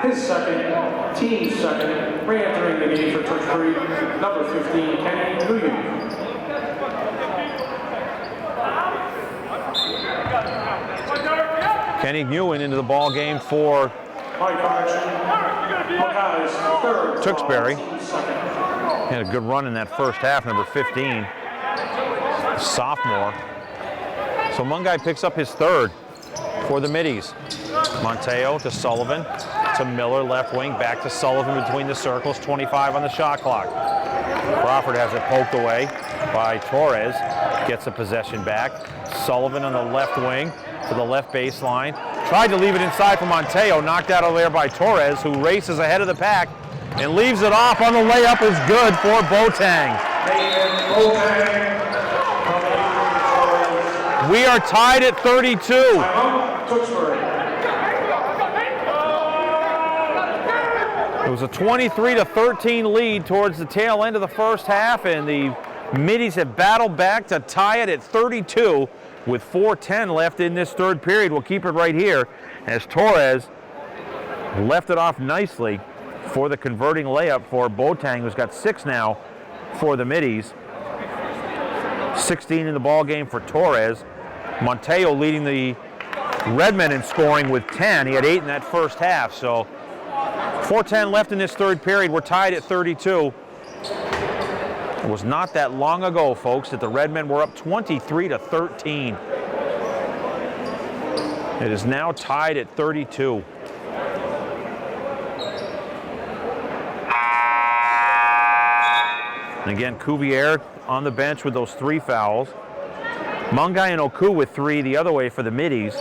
His second, team's second, re-entering the game for Tewksbury, number 15, Kenny Nguyen. Kenny Nguyen into the ball game for Tewksbury. Had a good run in that first half, number 15, sophomore. So Mungai picks up his third for the middies. Monteo to Sullivan, to Miller, left wing, back to Sullivan between the circles, 25 on the shot clock. Crawford has it poked away by Torres, gets the possession back. Sullivan on the left wing to the left baseline. Tried to leave it inside for Monteo, knocked out of there by Torres, who races ahead of the pack and leaves it off on the layup is good for Boateng. We are tied at 32. It was a 23-13 lead towards the tail end of the first half, and the middies have battled back to tie it at 32 with 4:10 left in this third period. We'll keep it right here as Torres left it off nicely for the converting layup for Boateng, who's got 6 now for the middies. 16 in the ball game for Torres. Monteo leading the Redmen in scoring with 10. He had 8 in that first half, so 4:10 left in this third period. We're tied at 32. It was not that long ago, folks, that the Redmen were up 23-13. It is now tied at 32. And again, Cuvier on the bench with those 3 fouls. Mungai and Oku with 3 the other way for the middies.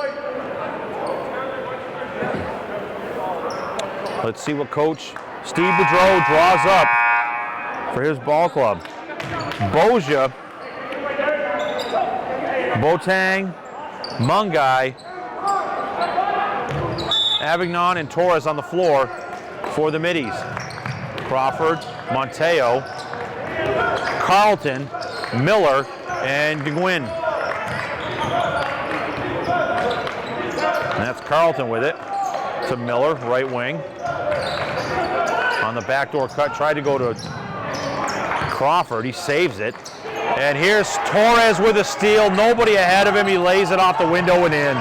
Let's see what Coach Steve Boudreau draws up for his ball club. Boja, Boateng, Mungai, Avignon, and Torres on the floor for the middies. Crawford, Monteo, Carlton, Miller, and Nguyen. That's Carlton with it to Miller, right wing. On the backdoor cut, tried to go to Crawford. He saves it. And here's Torres with a steal. Nobody ahead of him. He lays it off the window and in.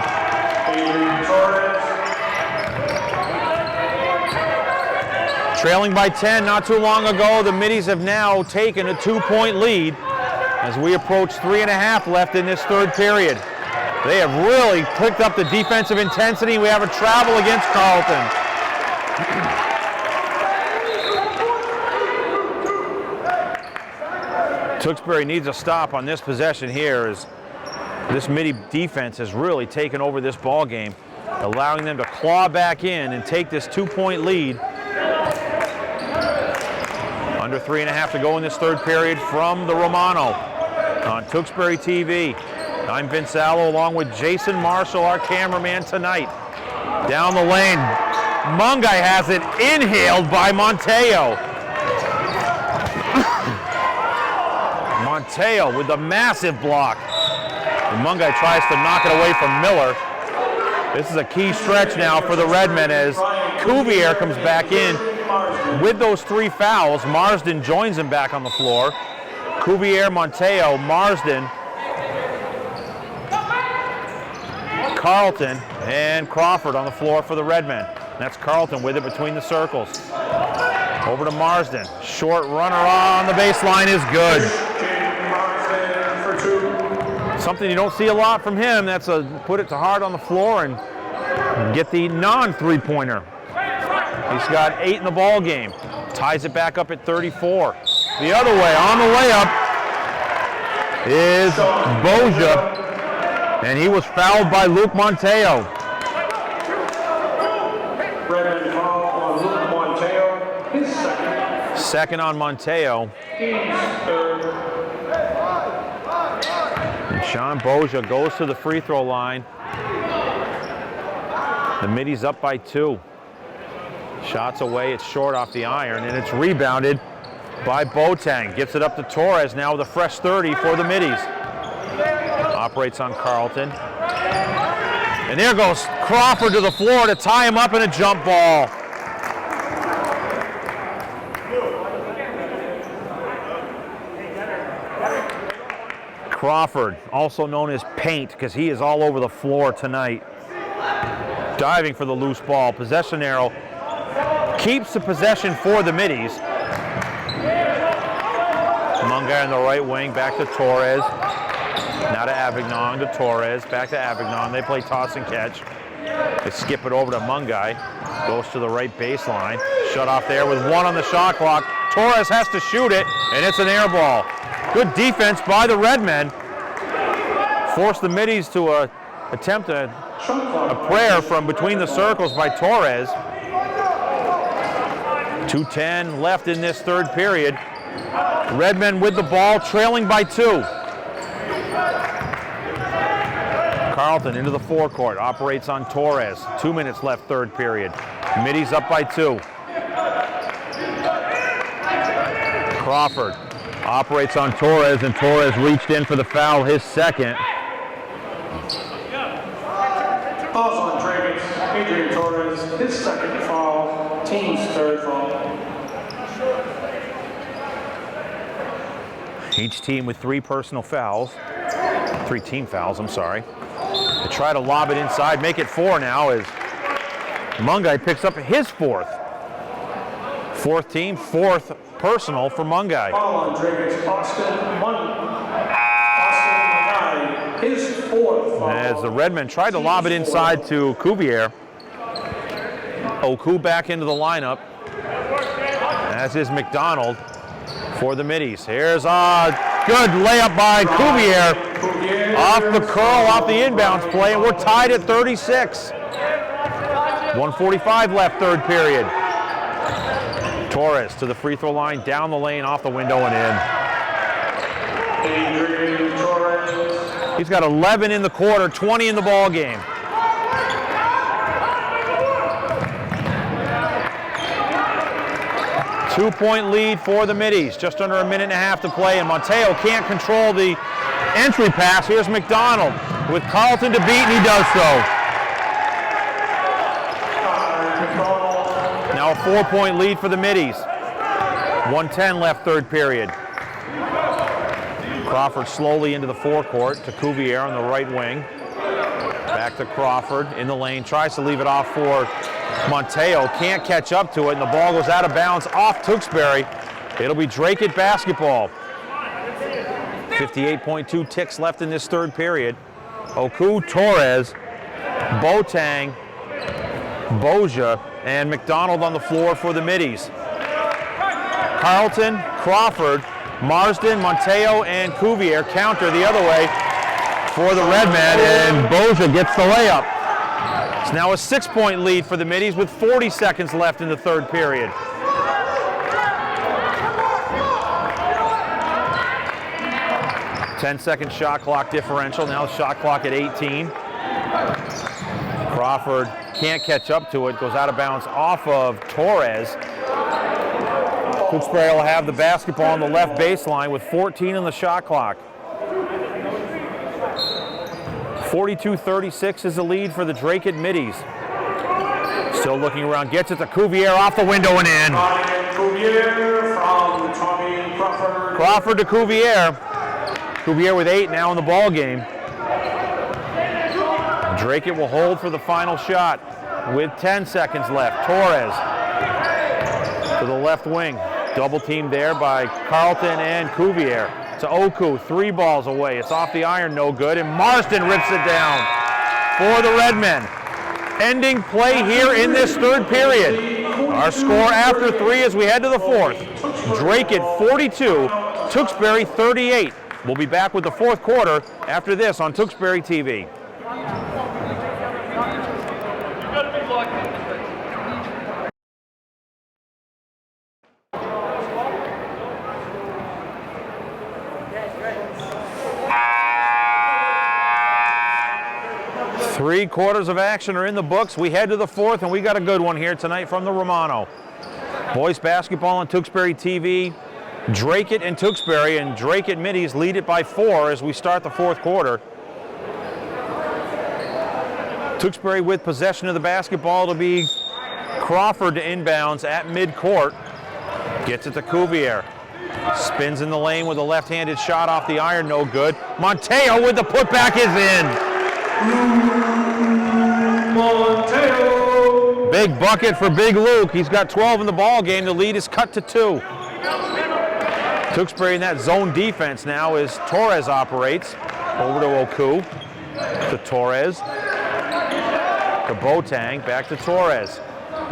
Trailing by 10 not too long ago, the Middies have now taken a 2-point lead as we approach 3.5 left in this third period. They have really picked up the defensive intensity. We have a travel against Carlton. Tewksbury needs a stop on this possession here as this Middie defense has really taken over this ball game, allowing them to claw back in and take this 2-point lead. Under 3.5 to go in this third period from the Romano on Tewksbury TV. I'm Vince Allo along with Jason Marshall, our cameraman tonight. Down the lane, Mungai has it inhaled by Monteo. Monteo with the massive block. And Mungai tries to knock it away from Miller. This is a key stretch now for the Redmen as Cuvier comes back in with those 3 fouls. Marsden joins him back on the floor. Cuvier, Monteo, Marsden, Carlton, and Crawford on the floor for the Redmen. That's Carlton with it between the circles. Over to Marsden. Short runner on the baseline is good. Something you don't see a lot from him. That's a put it to hard on the floor and get the non-3-pointer. He's got 8 in the ball game. Ties it back up at 34. The other way on the layup is Boja, and he was fouled by Luke Monteo. Redmond foul on Luke Monteo, his second. Second on Monteo. Team's third. And Sean Boja goes to the free throw line. The Middies up by 2. Shots away, it's short off the iron, and it's rebounded by Boateng. Gets it up to Torres now with a fresh 30 for the Middies. Operates on Carlton. And there goes Crawford to the floor to tie him up in a jump ball. Crawford, also known as Paint, because he is all over the floor tonight. Diving for the loose ball. Possession arrow keeps the possession for the Middies. Mungai on the right wing, back to Torres. Now to Avignon, to Torres, back to Avignon. They play toss and catch. They skip it over to Mungai. Goes to the right baseline. Shut off there with 1 on the shot clock. Torres has to shoot it, and it's an air ball. Good defense by the Redmen. Forced the Middies to attempt a prayer from between the circles by Torres. 2:10 left in this third period. Redmen with the ball, trailing by 2. Carlton into the forecourt, operates on Torres. 2 minutes left, third period. Middies up by 2. Crawford operates on Torres, and Torres reached in for the foul, his second. Fouls on Dracut, Adrian Torres, his second foul, team's third foul. Each team with 3 personal fouls. 3 team fouls, I'm sorry. They try to lob it inside, make it 4 now as Mungai picks up his 4th. 4th team, 4th personal for Mungai. Foul on Dracut, Austin Mungai, his 4th foul. As the Redmen tried to lob it inside to Cuvier. Oku back into the lineup, as is McDonald for the Middies. Here's a good layup by Cuvier. Off the curl, off the inbounds play, and we're tied at 36. 1:45 left, third period. Torres to the free throw line, down the lane, off the window and in. Adrian Torres. He's got 11 in the quarter, 20 in the ball game. Two-point lead for the Middies, just under 1.5 minutes to play, and Monteo can't control the entry pass. Here's McDonald with Carlton to beat, and he does so. a 4-point lead for the Middies. 1:10 left third period. Crawford slowly into the forecourt to Cuvier on the right wing. Back to Crawford in the lane, tries to leave it off for Monteo, can't catch up to it, and the ball goes out of bounds off Tewksbury. It'll be Dracut basketball. 58.2 ticks left in this third period. Oku, Torres, Boateng, Boja, and McDonald on the floor for the Middies. Carlton, Crawford, Marsden, Monteo, and Cuvier counter the other way for the Redmen, and Boja gets the layup. It's now a 6-point lead for the Middies with 40 seconds left in the third period. Ten-second shot clock differential, now shot clock at 18. Crawford can't catch up to it, goes out of bounds off of Torres. Tewksbury will have the basketball on the left baseline with 14 on the shot clock. 42-36 is the lead for the Dracut Middies. Still looking around, gets it to Cuvier, off the window and in. Cuvier from Tommy Crawford. Crawford to Cuvier. Cuvier with 8 now in the ball game. Dracut will hold for the final shot with 10 seconds left. Torres to the left wing. Double teamed there by Carlton and Cuvier. To Oku, 3 balls away. It's off the iron, no good, and Marsden rips it down for the Redmen. Ending play here in this third period. Our score after 3 as we head to the fourth. Dracut 42, Tewksbury 38. We'll be back with the fourth quarter after this on Tewksbury TV. Three quarters of action are in the books. We head to the fourth, and we got a good one here tonight from the Romano. Boys basketball on Tewksbury TV. Dracut and Tewksbury, and Dracut Middies lead it by 4 as we start the fourth quarter. Tewksbury with possession of the basketball to be Crawford to inbounds at midcourt. Gets it to Cuvier. Spins in the lane with a left-handed shot off the iron, no good. Monteo with the putback is in. Monteo. Big bucket for Big Luke. He's got 12 in the ball game. The lead is cut to 2. Tewksbury in that zone defense now as Torres operates. Over to Oku, to Torres, to Boateng, back to Torres.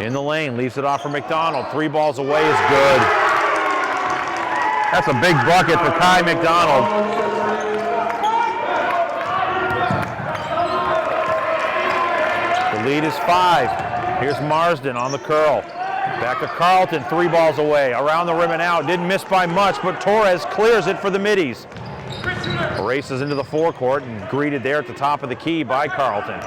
In the lane, leaves it off for McDonald. 3 balls away is good. That's a big bucket for Kai McDonald. The lead is 5. Here's Marsden on the curl. Back to Carlton, 3 balls away. Around the rim and out. Didn't miss by much, but Torres clears it for the Middies. Races into the forecourt and greeted there at the top of the key by Carlton.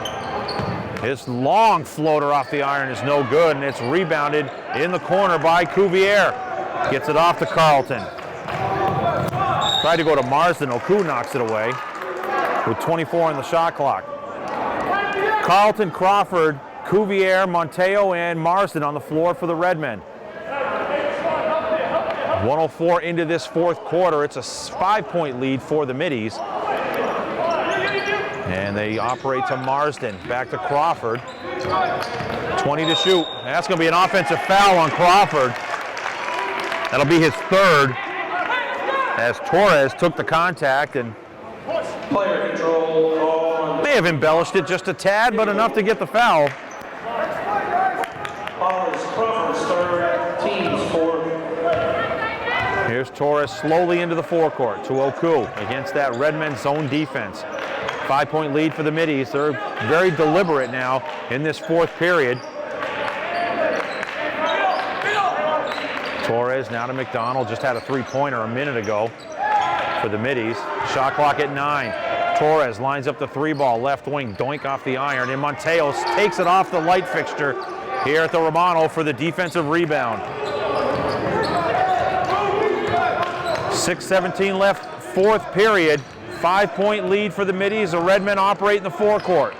His long floater off the iron is no good, and it's rebounded in the corner by Cuvier. Gets it off to Carlton. Tried to go to Marsden. Oku knocks it away with 24 on the shot clock. Carlton, Crawford, Cuvier, Monteo, and Marsden on the floor for the Redmen. 104 into this fourth quarter. It's a 5-point lead for the Middies. And they operate to Marsden. Back to Crawford. 20 to shoot. That's going to be an offensive foul on Crawford. That'll be his 3rd as Torres took the contact and Player control on. may have embellished it just a tad, but enough to get the foul. Crawford's 3rd, team's 4th. Here's Torres slowly into the forecourt to Oku against that Redmen zone defense. 5-point lead for the Middies. They're very deliberate now in this fourth period. Torres now to McDonald. Just had a 3-pointer a minute ago for the Middies. Shot clock at 9. Torres lines up the 3-ball left wing. Doink off the iron. And Monteo takes it off the light fixture here at the Romano for the defensive rebound. 6:17 left, fourth period. 5-point lead for the Middies. The Redmen operate in the forecourt.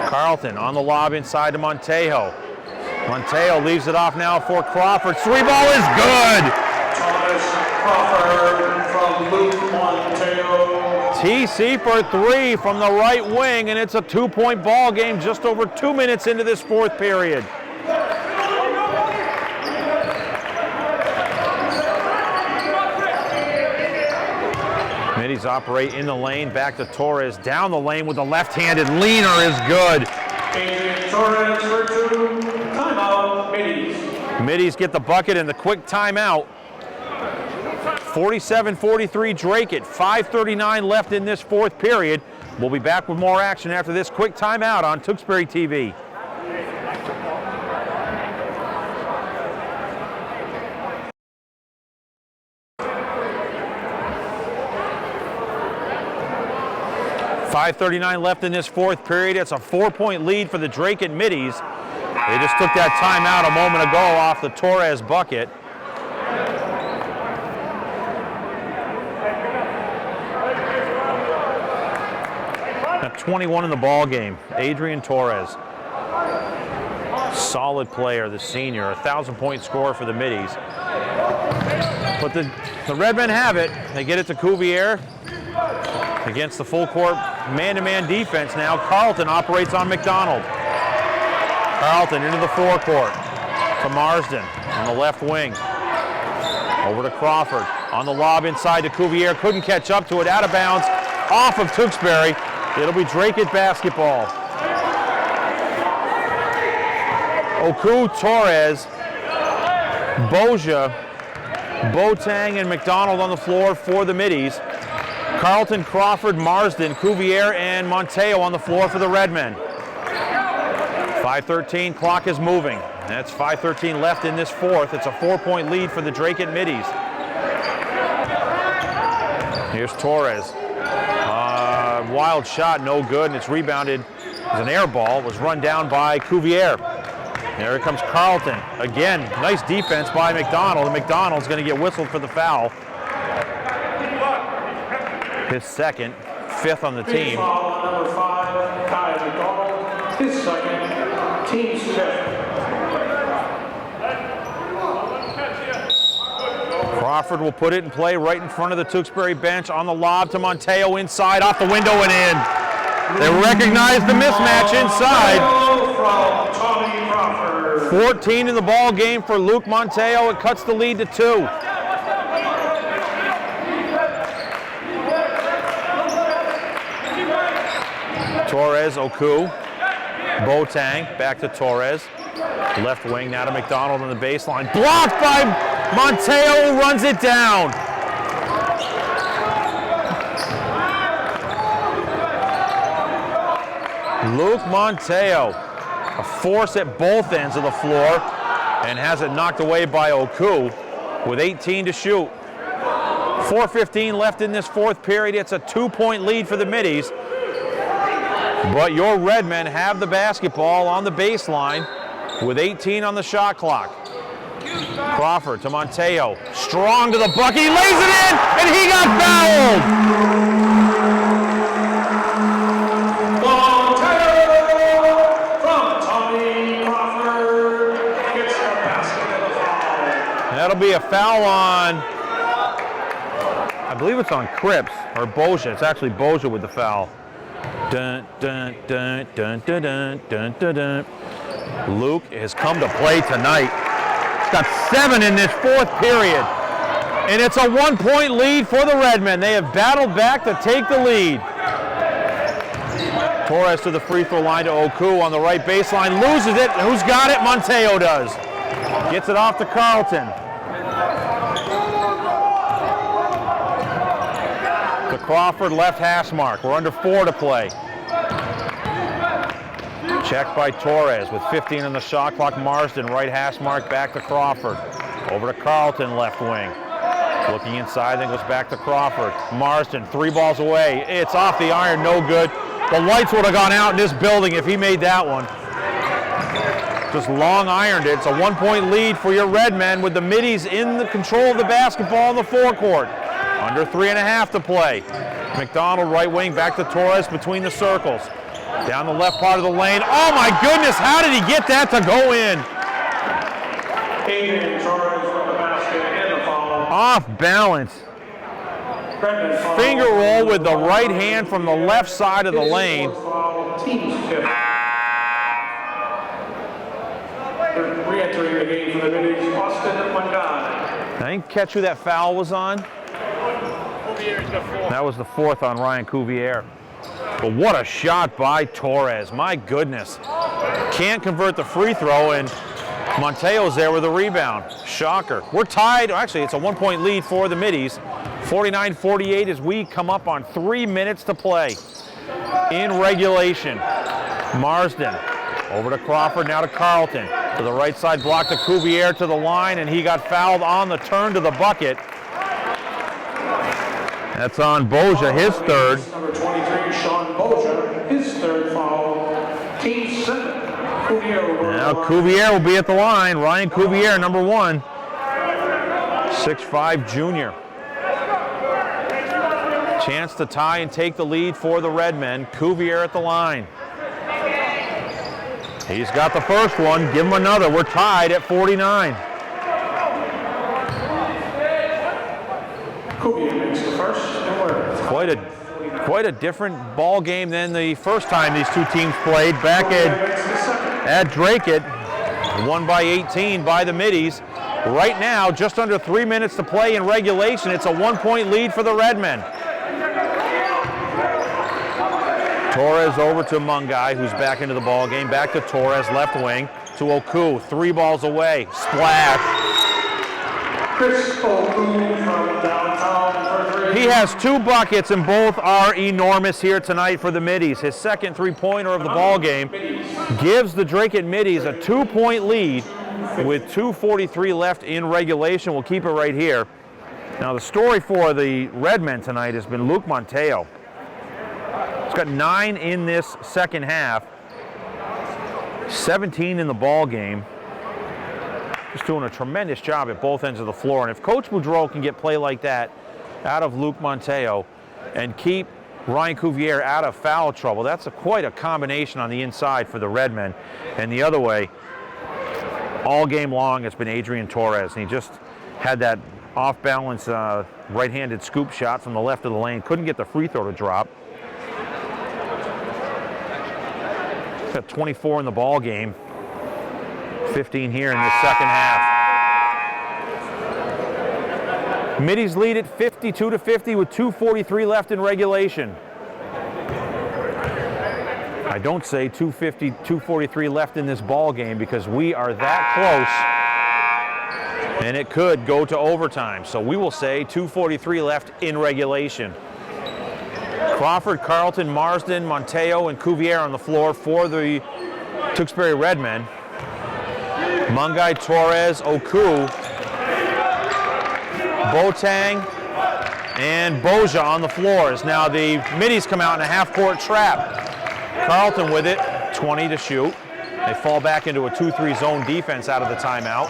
Carlton on the lob inside to Monteo. Monteo leaves it off now for Crawford. Three ball is good. Thomas Crawford from Luke Monteo. TC for three from the right wing, and it's a 2-point ball game just over 2 minutes into this fourth period. Middies operate in the lane, back to Torres, down the lane with the left-handed leaner is good. And Torres for two. Timeout, Middies. Middies get the bucket and the quick timeout. 47-43 Dracut, 5:39 left in this fourth period. We'll be back with more action after this quick timeout on Tewksbury TV. .539 left in this fourth period. It's a 4-point lead for the Dracut Middies. They just took that timeout a moment ago off the Torres bucket. At 21 in the ball game, Adrian Torres. Solid player, the senior, a 1,000-point scorer for the Middies. But the Redmen have it. They get it to Cuvier against the full court man-to-man defense now. Carlton operates on McDonald. Carlton into the forecourt to Marsden on the left wing. Over to Crawford on the lob inside to Cuvier. Couldn't catch up to it, out of bounds, off of Tewksbury. It'll be Dracut basketball. Oku, Torres, Boja, Boateng, and McDonald on the floor for the Middies. Carlton, Crawford, Marsden, Cuvier, and Monteo on the floor for the Redmen. 5:13, clock is moving. That's 5:13 left in this fourth. It's a 4-point lead for the Dracut Middies. Here's Torres. Wild shot, no good, and it's rebounded as an air ball. It was run down by Cuvier. There comes Carlton. Again, nice defense by McDonald, and McDonald's going to get whistled for the foul. His second, fifth on the team. Foul number 5, Kai McDonald. His second, team's fifth. Crawford will put it in play right in front of the Tewksbury bench on the lob to Monteo inside, off the window and in. They recognize the mismatch inside. 14 in the ball game for Luke Monteo. It cuts the lead to 2. Torres, Oku, Boateng, back to Torres. Left wing now to McDonald on the baseline. Blocked by Monteo, who runs it down. Luke Monteo, a force at both ends of the floor, and has it knocked away by Oku with 18 to shoot. 4:15 left in this fourth period. It's a 2-point lead for the Middies. But your Redmen have the basketball on the baseline with 18 on the shot clock. Crawford to Monteo, strong to the bucket, he lays it in, and he got fouled! Monteo from Tommy Crawford gets the basket and the foul. That'll be a foul on, I believe it's on Cripps, or Boja. It's actually Boja with the foul. Dun, dun, dun, dun, dun, dun, dun, dun, dun. Luke has come to play tonight. He's got 7 in this fourth period. And it's a 1-point lead for the Redmen. They have battled back to take the lead. Torres to the free throw line to Oku on the right baseline. Loses it. Who's got it? Monteo does. Gets it off to Carlton. To Crawford, left hash mark. We're under 4 to play. Checked by Torres with 15 on the shot clock. Marsden, right hash mark, back to Crawford. Over to Carlton, left wing. Looking inside, then goes back to Crawford. Marsden, 3 balls away. It's off the iron, no good. The lights would have gone out in this building if he made that one. Just long ironed it. It's a 1-point lead for your Redmen with the Middies in the control of the basketball in the forecourt. Under 3.5 to play. McDonald, right wing, back to Torres between the circles. Down the left part of the lane. Oh my goodness, how did he get that to go in? Adrian Torres with the basket and the foul. Off balance. Redmond foul. Finger roll with the right hand from the left side of the lane. Foul, team's fifth. Re-entering the game for the Middies, Austin Mungai. I didn't catch who that foul was on. That was the fourth on Ryan Cuvier. But what a shot by Torres, my goodness. Can't convert the free throw, and Monteo's there with a rebound. Shocker. We're tied. Actually, it's a 1-point lead for the Middies. 49-48 as we come up on 3 minutes to play in regulation. Marsden over to Crawford, now to Carlton. To the right side block to Cuvier to the line, and he got fouled on the turn to the bucket. That's on Boja, his third. Number 23, Sean Boja, his third foul. Team 7. Now Cuvier will be at the line. Ryan Cuvier, number 1. 6'5" junior. Chance to tie and take the lead for the Redmen. Cuvier at the line. He's got the first one. Give him another. We're tied at 49. Cuvier makes the first. Quite a different ball game than the first time these two teams played. Back at Dracut, won by 18 by the Middies. Right now, just under 3 minutes to play in regulation. It's a 1-point lead for the Redmen. Torres over to Mungai, who's back into the ball game. Back to Torres, left wing, to Oku. 3 balls away. Splash. Chris Oku from downtown for 3. He has 2 buckets, and both are enormous here tonight for the Middies. His second 3-pointer of the ball game gives the Dracut Middies a 2-point lead with 2:43 left in regulation. We'll keep it right here. Now the story for the Redmen tonight has been Luke Monteo. He's got 9 in this second half, 17 in the ball game. Just doing a tremendous job at both ends of the floor. And if Coach Boudreau can get play like that out of Luke Monteo and keep Ryan Cuvier out of foul trouble, that's quite a combination on the inside for the Redmen. And the other way, all game long, it's been Adrian Torres. And he just had that off-balance right-handed scoop shot from the left of the lane. Couldn't get the free throw to drop. He's got 24 in the ball game. 15 here in the second half. Middies lead at 52-50 with 2:43 left in regulation. I don't say 2:43 left in this ball game because we are that close and it could go to overtime. So we will say 2:43 left in regulation. Crawford, Carlton, Marsden, Monteo, and Cuvier on the floor for the Tewksbury Redmen. Mungai, Torres, Oku, Boateng, and Boja on the floors. Now the Middies come out in a half-court trap. Carlton with it, 20 to shoot. They fall back into a 2-3 zone defense out of the timeout.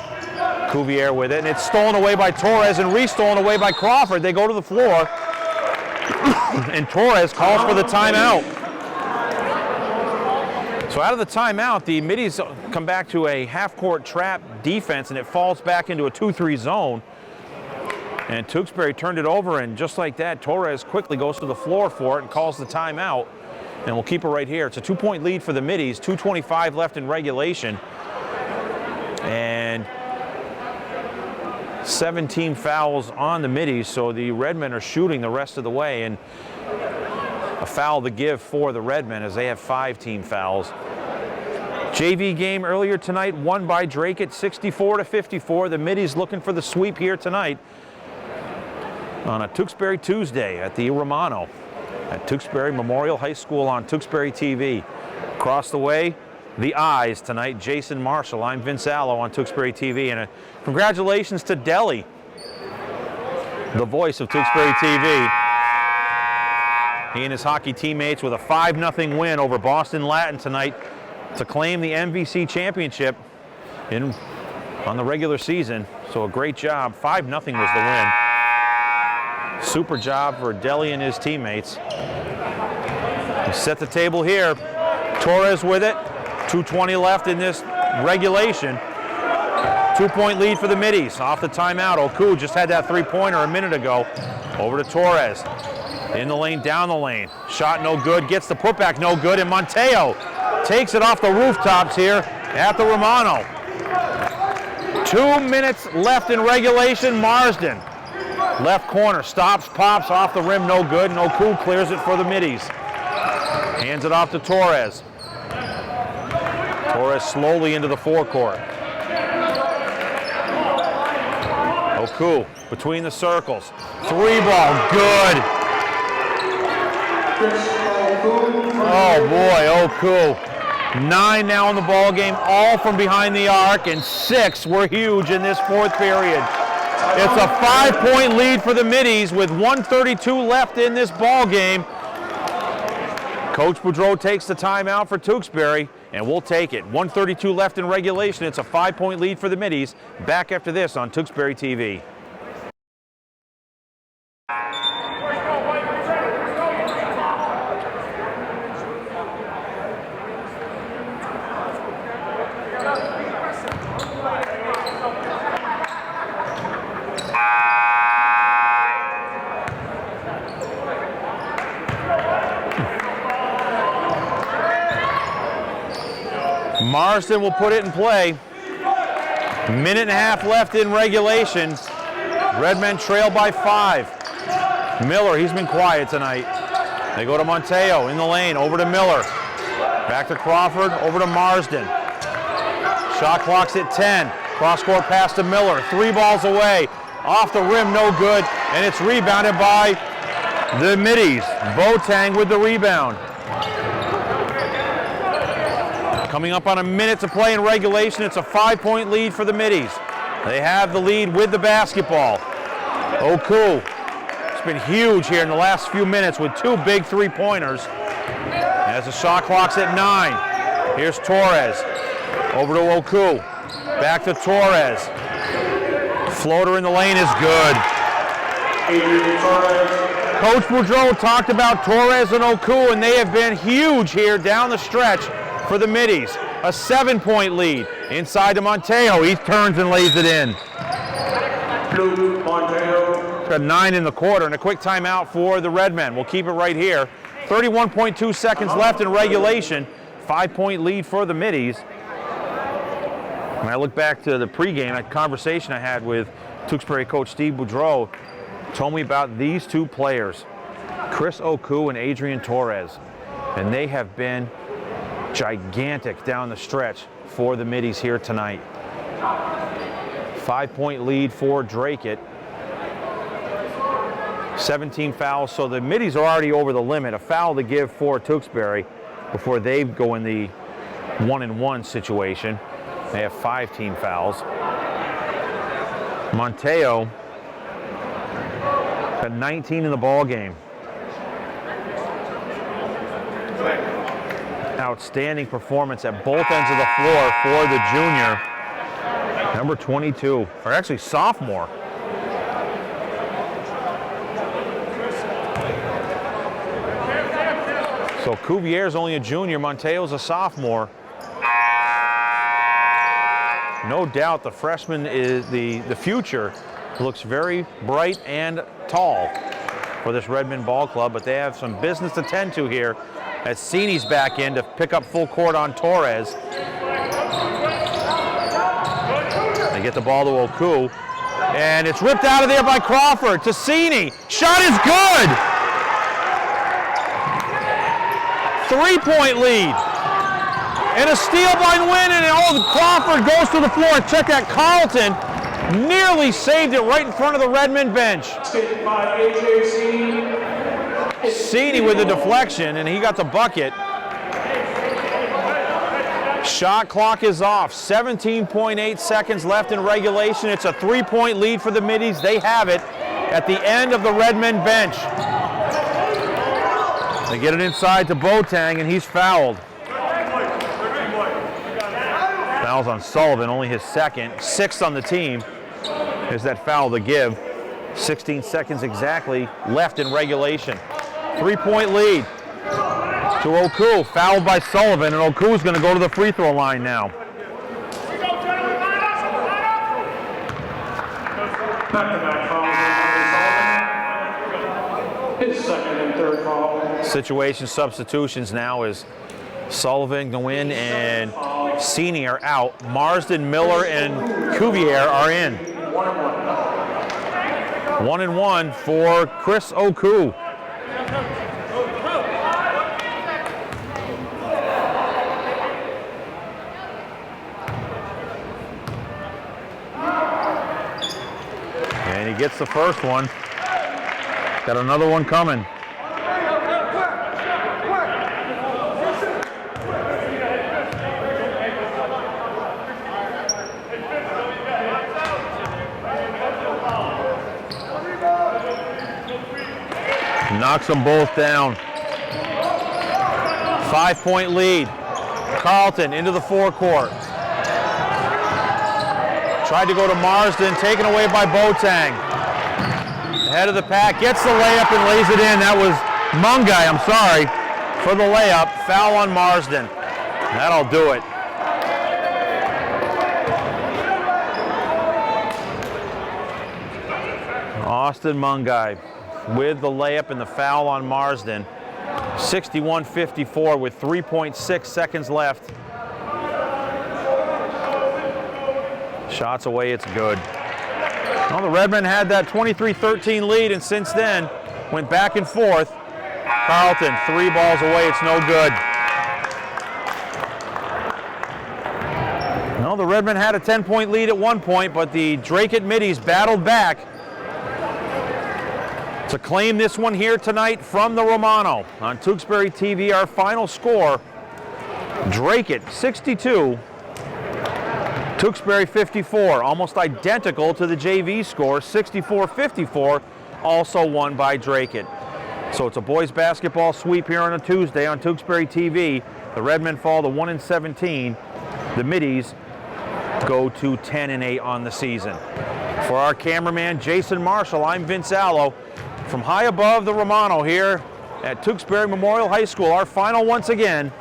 Cuvier with it, and it's stolen away by Torres and re-stolen away by Crawford. They go to the floor, and Torres calls for the timeout. So out of the timeout, the Middies come back to a half-court trap defense, and it falls back into a 2-3 zone. And Tewksbury turned it over, and just like that, Torres quickly goes to the floor for it and calls the timeout. And we'll keep it right here. It's a 2-point lead for the Middies, 2:25 left in regulation. And 17 fouls on the Middies, so the Redmen are shooting the rest of the way. And a foul to give for the Redmen as they have 5 team fouls. JV game earlier tonight, won by Dracut 64-54. The Middies looking for the sweep here tonight on a Tewksbury Tuesday at the Romano at Tewksbury Memorial High School on Tewksbury TV. Across the way, the Eyes tonight, Jason Marshall. I'm Vince Allo on Tewksbury TV, and congratulations to Deli, the voice of Tewksbury TV. He and his hockey teammates with a 5-0 win over Boston Latin tonight to claim the MVC championship on the regular season. So a great job. 5-0 was the win. Super job for Deli and his teammates. We set the table here. Torres with it. 2:20 left in this regulation. 2-point lead for the Middies. Off the timeout, Oku just had that three-pointer a minute ago. Over to Torres. In the lane, down the lane. Shot no good, gets the putback no good, and Monteo takes it off the rooftops here at the Romano. 2 minutes left in regulation. Marsden, left corner, stops, pops, off the rim, no good, and Oku clears it for the Middies. Hands it off to Torres. Torres slowly into the forecourt. Oku between the circles. Three ball, good. Oh boy, Oku. 9 now in the ball game, all from behind the arc, and 6 were huge in this fourth period. It's a 5-point lead for the Middies with 1:32 left in this ball game. Coach Boudreau takes the timeout for Tewksbury, and we'll take it. 1:32 left in regulation. It's a 5-point lead for the Middies. Back after this on Tewksbury TV. Marsden will put it in play. Minute and a half left in regulation. Redmen trail by 5. Miller, he's been quiet tonight. They go to Monteo in the lane, over to Miller. Back to Crawford, over to Marsden. Shot clock's at 10. Cross-court pass to Miller. 3 balls away. Off the rim, no good. And it's rebounded by the Middies. Boateng with the rebound. Coming up on a minute to play in regulation, it's a 5-point lead for the Middies. They have the lead with the basketball. Oku, it's been huge here in the last few minutes with 2 big three-pointers. As the shot clock's at 9. Here's Torres, over to Oku, back to Torres. Floater in the lane is good. Coach Boudreau talked about Torres and Oku, and they have been huge here down the stretch for the Middies. A 7-point lead. Inside to Monteo. He turns and lays it in. Got 9 in the quarter, and a quick timeout for the Redmen. We'll keep it right here. 31.2 seconds left in regulation. 5-point lead for the Middies. When I look back to the pregame, a conversation I had with Tewksbury coach Steve Boudreau told me about these 2 players, Chris Oku and Adrian Torres. And they have been gigantic down the stretch for the Middies here tonight. 5-point lead for Dracut. 17 fouls, so the Middies are already over the limit. A foul to give for Tewksbury before they go in the 1-and-1 situation. They have 5 team fouls. Monteo got 19 in the ball game. Outstanding performance at both ends of the floor for the junior, number 22, or actually sophomore. So Cuvier's only a junior, Monteo's a sophomore. No doubt the freshman is the future. Looks very bright and tall for this Redmond ball club, but they have some business to tend to here as Sini's back in to pick up full court on Torres. They get the ball to Oku, and it's ripped out of there by Crawford to Sini. Shot is good! 3-point lead. And a steal by Nguyen, and Crawford goes to the floor. Check that, Carlton nearly saved it right in front of the Redmond bench. Sini with the deflection, and he got the bucket. Shot clock is off. 17.8 seconds left in regulation. It's a 3-point lead for the Middies. They have it at the end of the Redmond bench. They get it inside to Boateng, and he's fouled. Fouls on Sullivan, only his second. 6th on the team. Is that foul to give. 16 seconds exactly left in regulation. 3-point lead to Oku, fouled by Sullivan, and Oku's going to go to the free throw line now. Back-to-back fouls on Sullivan. His second and third foul. Situation substitutions now is Sullivan, Nguyen, and Senior out. Marsden, Miller, and Cuvier are in. 1-1 for Chris Oku. And he gets the first one. Got another one coming. Knocks them both down. 5-point lead. Carlton into the forecourt. Tried to go to Marsden, taken away by Boateng. Head of the pack, gets the layup and lays it in. That was Mungai, I'm sorry, for the layup. Foul on Marsden. That'll do it. Austin Mungai with the layup and the foul on Marsden. 61-54 with 3.6 seconds left. Shots away, it's good. Well, the Redmen had that 23-13 lead, and since then went back and forth. Carlton, 3 balls away, it's no good. Well, the Redmen had a 10-point lead at one point, but the Dracut Middies battled back to claim this one here tonight from the Romano. On Tewksbury TV, our final score, Dracut 62, Tewksbury 54, almost identical to the JV score, 64-54, also won by Dracut. So it's a boys basketball sweep here on a Tuesday on Tewksbury TV. The Redmen fall to 1-17. The Middies go to 10-8 on the season. For our cameraman Jason Marshall, I'm Vince Allo from high above the Romano here at Tewksbury Memorial High School. Our final once again,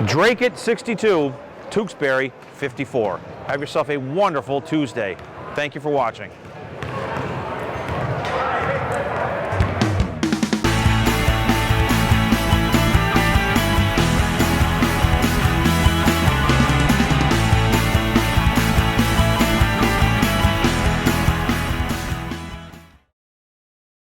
Dracut 62, Tewksbury 54. Have yourself a wonderful Tuesday. Thank you for watching.